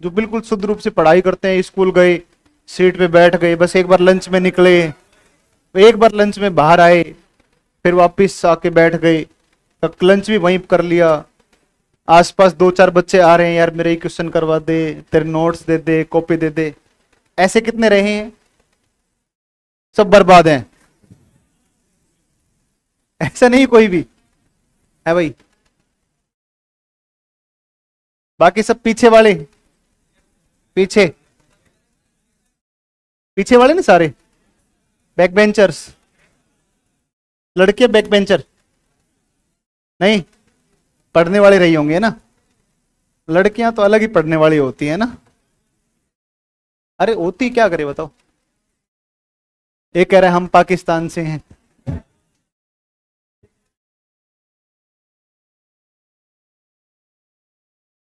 जो बिल्कुल शुद्ध रूप से पढ़ाई करते हैं, स्कूल गए, सीट पे बैठ गए, बस एक बार लंच में निकले, एक बार लंच में बाहर आए, फिर वापस आके बैठ गए, तो लंच भी वहीं कर लिया। आसपास दो चार बच्चे आ रहे हैं, यार मेरे क्वेश्चन करवा दे, तेरे नोट्स दे दे, कॉपी दे दे, ऐसे कितने रहे हैं? सब बर्बाद हैं। ऐसा नहीं कोई भी है भाई। बाकी सब पीछे वाले, पीछे पीछे वाले ना सारे बैक बेंचर्स। लड़के बैक बेंचर नहीं, पढ़ने वाले रही होंगे ना। लड़कियां तो अलग ही पढ़ने वाली होती है ना। अरे होती क्या करे बताओ। ये कह रहे हैं हम पाकिस्तान से हैं।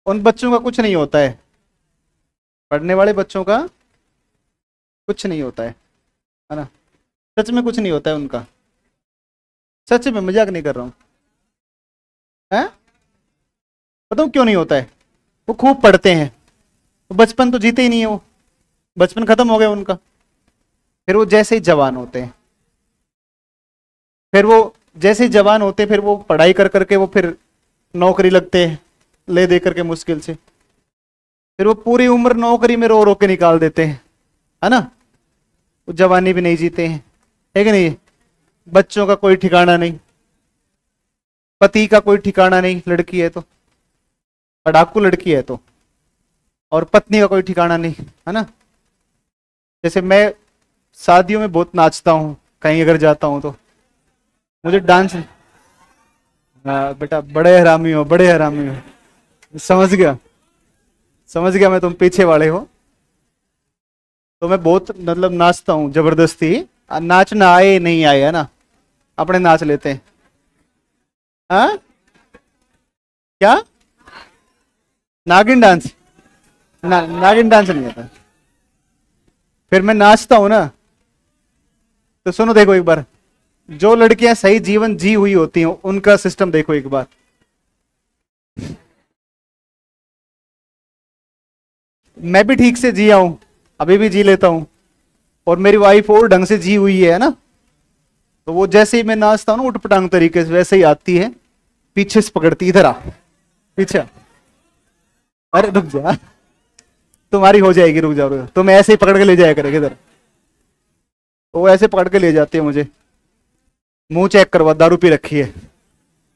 उन बच्चों का कुछ नहीं होता है, पढ़ने वाले बच्चों का कुछ नहीं होता है ना। सच में कुछ नहीं होता है उनका, सच में, मजाक नहीं कर रहा हूं। हैं? बताऊं क्यों नहीं होता है? वो खूब पढ़ते हैं, वो बचपन तो जीते ही नहीं है, वो बचपन खत्म हो गया उनका। फिर वो जैसे ही जवान होते हैं, फिर वो जैसे ही जवान होते हैं, फिर वो पढ़ाई कर करके वो फिर नौकरी लगते हैं, ले दे करके मुश्किल से। फिर वो पूरी उम्र नौकरी में रो रो के निकाल देते हैं, है ना। वो जवानी भी नहीं जीते हैं, है कि नहीं। बच्चों का कोई ठिकाना नहीं, पति का कोई ठिकाना नहीं, लड़की है तो, पढ़ाकू लड़की है तो, और पत्नी का कोई ठिकाना नहीं, है ना। जैसे मैं शादियों में बहुत नाचता हूँ, कहीं अगर जाता हूँ तो मुझे डांस। हाँ बेटा, बड़े हरामी हो, बड़े हरामी हो, समझ गया, समझ गया मैं, तुम पीछे वाले हो। तो मैं बहुत मतलब नाचता हूँ जबरदस्ती। नाचना आए नहीं आए, है ना, अपने नाच लेते हैं। हाँ क्या? नागिन डांस? नागिन डांस नहीं आता। फिर मैं नाचता हूं ना, तो सुनो देखो एक बार, जो लड़कियां सही जीवन जी हुई होती हैं उनका सिस्टम देखो एक बार। मैं भी ठीक से जिया हूं, अभी भी जी लेता हूं, और मेरी वाइफ और ढंग से जी हुई है ना। तो वो जैसे ही मैं नाचता हूं ना उठपटांग तरीके से, वैसे ही आती है, पीछे से पकड़ती, इधर आ, पीछे आ। अरे रुक जा, तुम्हारी हो जाएगी, रुक जाओ, तो मैं ऐसे ही पकड़ के ले जाया करेगा इधर। तो वो ऐसे पकड़ के ले जाती है मुझे, मुंह चेक करवा, दारू पी रखी है।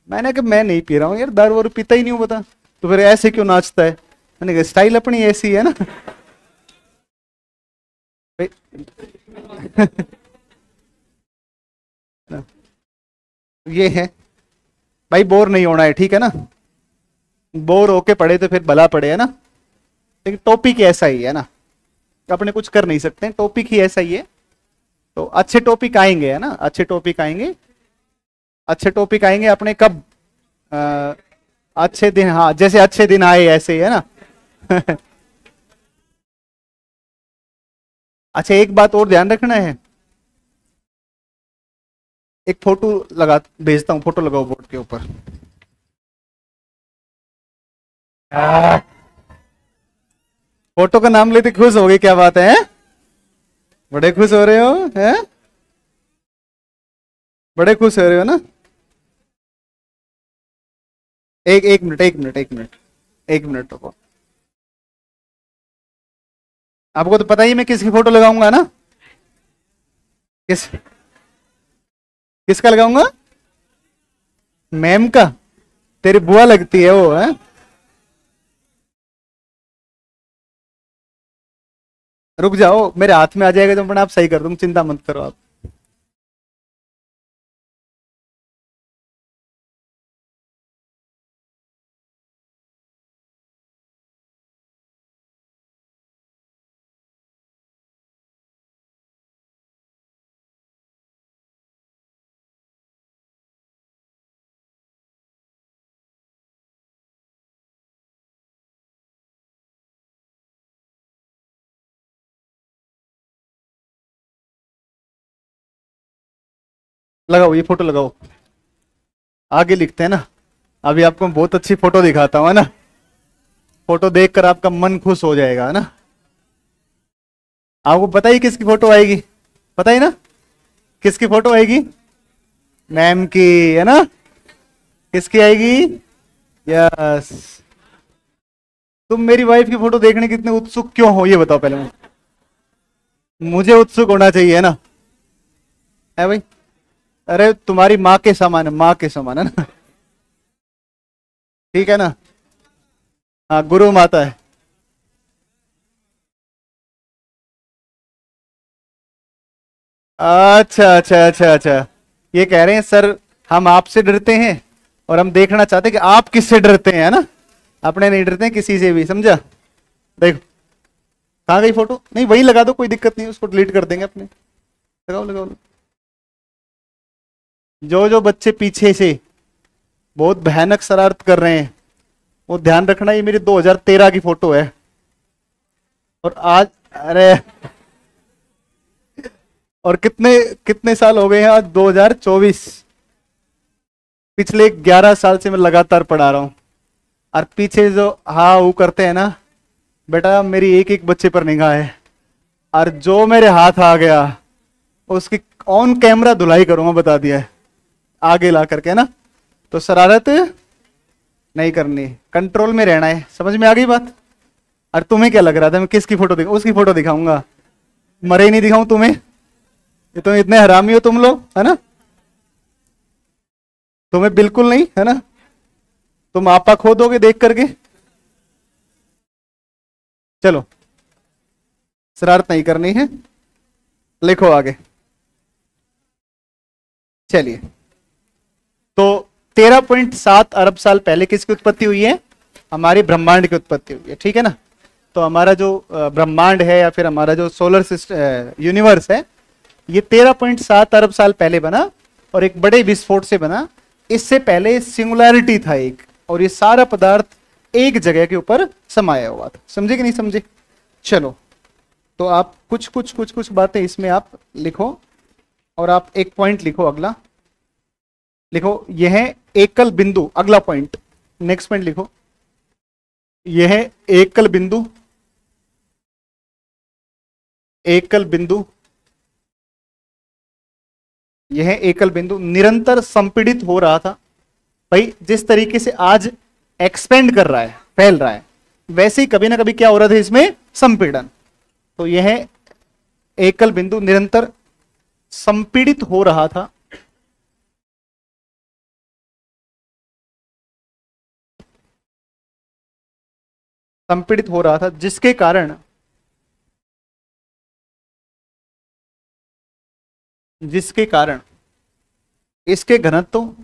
मैंने कहा मैं नहीं पी रहा हूँ यार, दारू वारू पीता ही नहीं हूँ, बता। तो फिर ऐसे क्यों नाचता है? मैंने कहा स्टाइल अपनी ऐसी है ना। ये है भाई, बोर नहीं होना है, ठीक है ना। बोर होके पड़े तो फिर भला पड़े, है ना। लेकिन टॉपिक ऐसा ही है ना, अपने कुछ कर नहीं सकते, टॉपिक ही ऐसा ही है। तो अच्छे टॉपिक आएंगे, है ना, अच्छे टॉपिक आएंगे, अच्छे टॉपिक आएंगे अपने कब? अ, अच्छे दिन, हाँ, जैसे अच्छे दिन आए ऐसे ही, है ना। अच्छा एक बात और ध्यान रखना है, एक फोटो लगा भेजता हूँ, फोटो लगाओ बोर्ड के ऊपर। फोटो का नाम लेते खुश हो गए, क्या बात है? बड़े खुश हो रहे हो, हैं? बड़े खुश हो रहे हो ना। एक एक मिनट, एक मिनट, एक मिनट, एक मिनट रुको। आपको तो पता ही मैं किसकी फोटो लगाऊंगा ना। किस किसका लगाऊंगा? मैम का? तेरी बुआ लगती है वो, है। रुक जाओ, मेरे हाथ में आ जाएगा तो अपने आप सही कर दूंगा, चिंता मत करो आप। लगाओ, ये फोटो लगाओ। आगे लिखते हैं ना। अभी आपको बहुत अच्छी फोटो दिखाता हूँ, है ना। फोटो देखकर आपका मन खुश हो जाएगा, है ना। आपको पता ही किसकी फोटो आएगी, पता ही ना किसकी फोटो आएगी, मैम की, है ना। किसकी आएगी, यस। तुम मेरी वाइफ की फोटो देखने कितने उत्सुक क्यों हो, ये बताओ पहले मुझे उत्सुक होना चाहिए, है ना, है भाई। अरे तुम्हारी माँ के समान है, माँ के समान, है ना। ठीक है ना। हाँ, गुरु माता है। अच्छा अच्छा अच्छा अच्छा, ये कह रहे हैं सर हम आपसे डरते हैं और हम देखना चाहते हैं कि आप किससे डरते हैं, है ना। अपने नहीं डरते हैं किसी से भी, समझा। देखो कहाँ गई फोटो, नहीं वही लगा दो, कोई दिक्कत नहीं, उसको डिलीट कर देंगे अपने। लगाओ लगाओ लगाओ। जो जो बच्चे पीछे से बहुत भयानक शरारत कर रहे हैं वो ध्यान रखना, ये मेरी 2013 की फोटो है और आज, अरे और कितने कितने साल हो गए हैं, आज 2024। पिछले 11 साल से मैं लगातार पढ़ा रहा हूं। और पीछे जो हाँ वो करते हैं ना, बेटा मेरी एक एक बच्चे पर निगाह है, और जो मेरे हाथ आ गया उसकी ऑन कैमरा धुलाई करूंगा, बता दिया है आगे ला करके ना। तो शरारत नहीं करनी, कंट्रोल में रहना है, समझ में आ गई बात। और तुम्हें क्या लग रहा था मैं किसकी फोटो दिखा, उसकी फोटो दिखाऊंगा, मरे ही नहीं दिखाऊं तुम्हें, ये तुम इतने हरामी हो तुम लोग, है ना। तुम्हें बिल्कुल नहीं, है ना, तुम आपा खो दोगे देख करके। चलो शरारत नहीं करनी है, लिखो आगे। चलिए, तो 13.7 अरब साल पहले किसकी उत्पत्ति हुई है, हमारे ब्रह्मांड की उत्पत्ति हुई है, ठीक है ना। तो हमारा जो ब्रह्मांड है या फिर हमारा जो सोलर सिस्टम यूनिवर्स है, ये 13.7 अरब साल पहले बना और एक बड़े विस्फोट से बना। इससे पहले सिंगुलैरिटी था एक, और ये सारा पदार्थ एक जगह के ऊपर समाया हुआ था, समझे कि नहीं समझे। चलो, तो आप कुछ कुछ कुछ कुछ बातें इसमें आप लिखो, और आप एक पॉइंट लिखो, अगला लिखो, यह एकल बिंदु, अगला पॉइंट, नेक्स्ट पॉइंट लिखो, यह एकल बिंदु, एकल बिंदु, यह एकल बिंदु निरंतर संपीड़ित हो रहा था। भाई जिस तरीके से आज एक्सपेंड कर रहा है, फैल रहा है, वैसे ही कभी ना कभी क्या हो रहा था इसमें, संपीड़न। तो यह एकल बिंदु निरंतर संपीड़ित हो रहा था, संपीड़ित हो रहा था, जिसके कारण इसके घनत्व,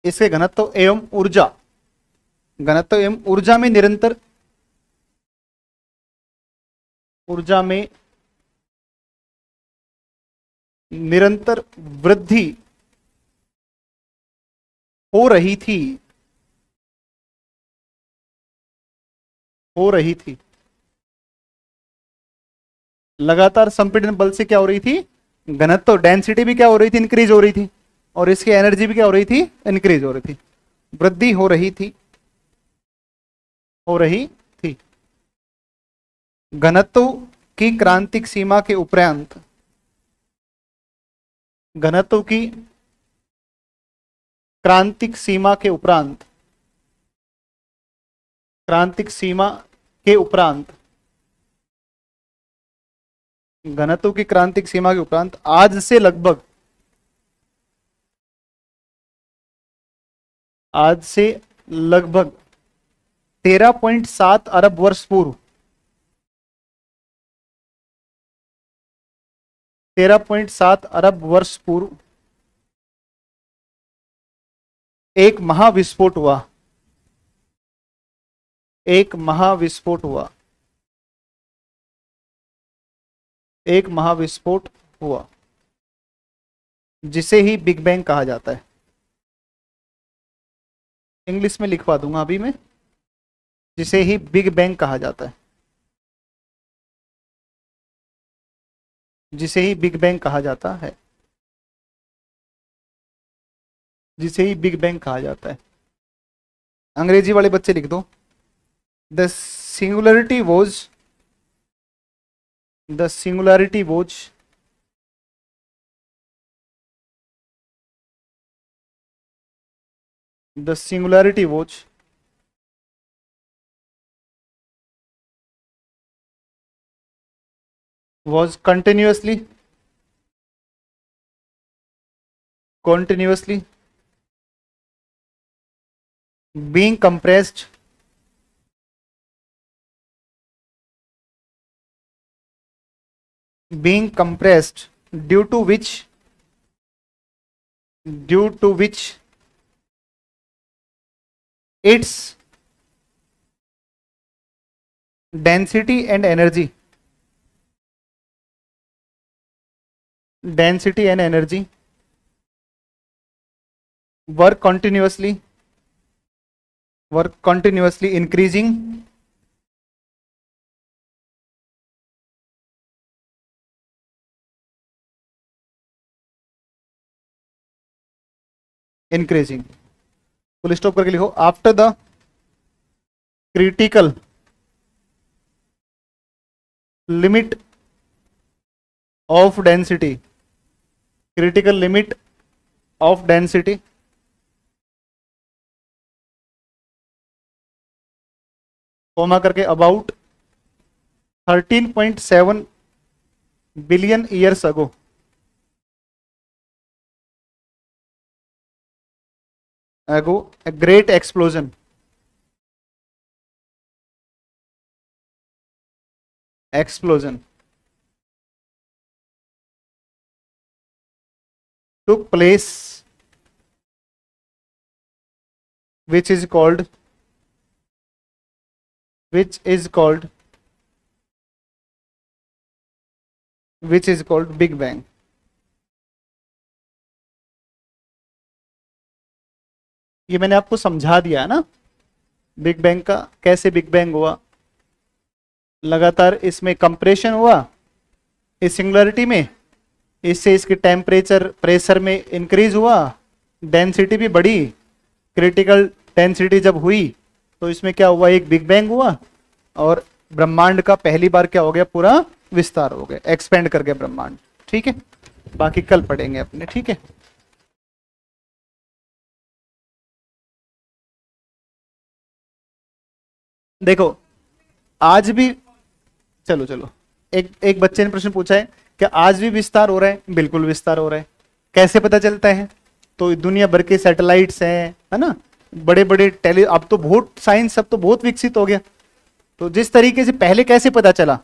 इसके घनत्व एवं ऊर्जा, घनत्व एवं ऊर्जा में निरंतर, ऊर्जा में निरंतर वृद्धि हो रही थी, हो रही थी। लगातार संपीड़न बल से क्या हो रही थी, घनत्व, डेंसिटी भी क्या हो रही थी, इंक्रीज हो रही थी, और इसकी एनर्जी भी क्या हो रही थी, इंक्रीज हो रही थी, वृद्धि हो रही थी, हो रही थी। घनत्व की क्रांतिक सीमा के उपरांत, घनत्व की क्रांतिक सीमा के उपरांत, क्रांतिक सीमा के उपरांत, घनत्व की क्रांतिक सीमा के उपरांत आज से लगभग, आज से लगभग 13.7 अरब वर्ष पूर्व, 13.7 अरब वर्ष पूर्व एक महाविस्फोट हुआ, एक महाविस्फोट हुआ, एक महाविस्फोट हुआ, जिसे ही बिग बैंग कहा जाता है। इंग्लिश में लिखवा दूंगा अभी मैं, जिसे ही बिग बैंग कहा जाता है, जिसे ही बिग बैंग कहा जाता है। जिसे ही बिग बैंग कहा जाता है। अंग्रेजी वाले बच्चे लिख दो, the singularity was the singularity was the singularity was was continuously being compressed due to which its density and energy were continuously increasing full stop करके लिखो, after the critical limit of density comma करके about 13.7 billion years ago a great explosion took place, which is called Big Bang. ये मैंने आपको समझा दिया ना बिग बैंग का, कैसे बिग बैंग हुआ। लगातार इसमें कंप्रेशन हुआ इस सिंगुलरिटी में, इससे इसकी टेम्परेचर प्रेशर में इंक्रीज हुआ, डेंसिटी भी बढ़ी। क्रिटिकल डेंसिटी जब हुई तो इसमें क्या हुआ, एक बिग बैंग हुआ और ब्रह्मांड का पहली बार क्या हो गया, पूरा विस्तार हो गया, एक्सपेंड कर गया ब्रह्मांड। ठीक है, बाकी कल पढ़ेंगे अपने। ठीक है, देखो आज भी चलो एक बच्चे ने प्रश्न पूछा है कि आज भी विस्तार हो रहा है। बिल्कुल विस्तार हो रहा है। कैसे पता चलता है, तो दुनिया भर के सैटेलाइट्स हैं, है ना, बड़े बड़े अब तो बहुत साइंस अब तो बहुत विकसित हो गया। तो जिस तरीके से पहले कैसे पता चला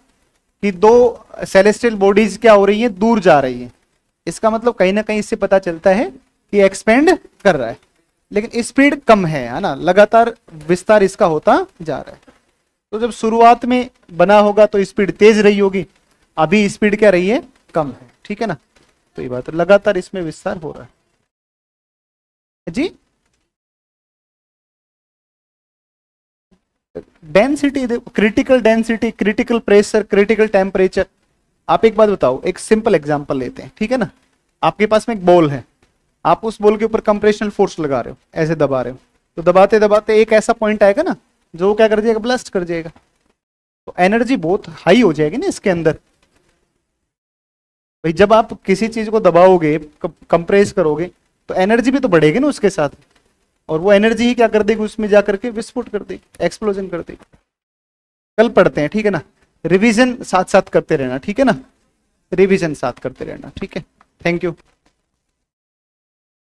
कि दो सेलेस्टियल बॉडीज क्या हो रही है, दूर जा रही है, इसका मतलब कहीं ना कहीं इससे पता चलता है कि एक्सपेंड कर रहा है, लेकिन स्पीड कम है ना, लगातार विस्तार इसका होता जा रहा है। तो जब शुरुआत में बना होगा तो स्पीड तेज रही होगी, अभी स्पीड क्या रही है, कम है। ठीक है ना, तो ये बात लगातार इसमें विस्तार हो रहा है जी। Density, critical density, critical pressure, critical temperature. आप एक बात बताओ, एक सिंपल एग्जांपल लेते हैं। ठीक है ना, आपके पास में एक बॉल है, आप उस बॉल के ऊपर कंप्रेशनल फोर्स लगा रहे हो, ऐसे दबा रहे हो, तो दबाते दबाते एक ऐसा पॉइंट आएगा ना जो क्या कर जाएगा, ब्लास्ट कर जाएगा। तो एनर्जी बहुत हाई हो जाएगी ना इसके अंदर। भाई जब आप किसी चीज को दबाओगे, कंप्रेस करोगे, तो एनर्जी भी तो बढ़ेगी ना उसके साथ, और वो एनर्जी ही क्या कर देगी, उसमें जाकर के विस्फोट कर देगी, एक्सप्लोजन कर देगी। कल पढ़ते हैं। ठीक है ना, रिवीजन साथ साथ करते रहना। ठीक है ना, रिवीजन साथ करते रहना। ठीक है, थैंक यू।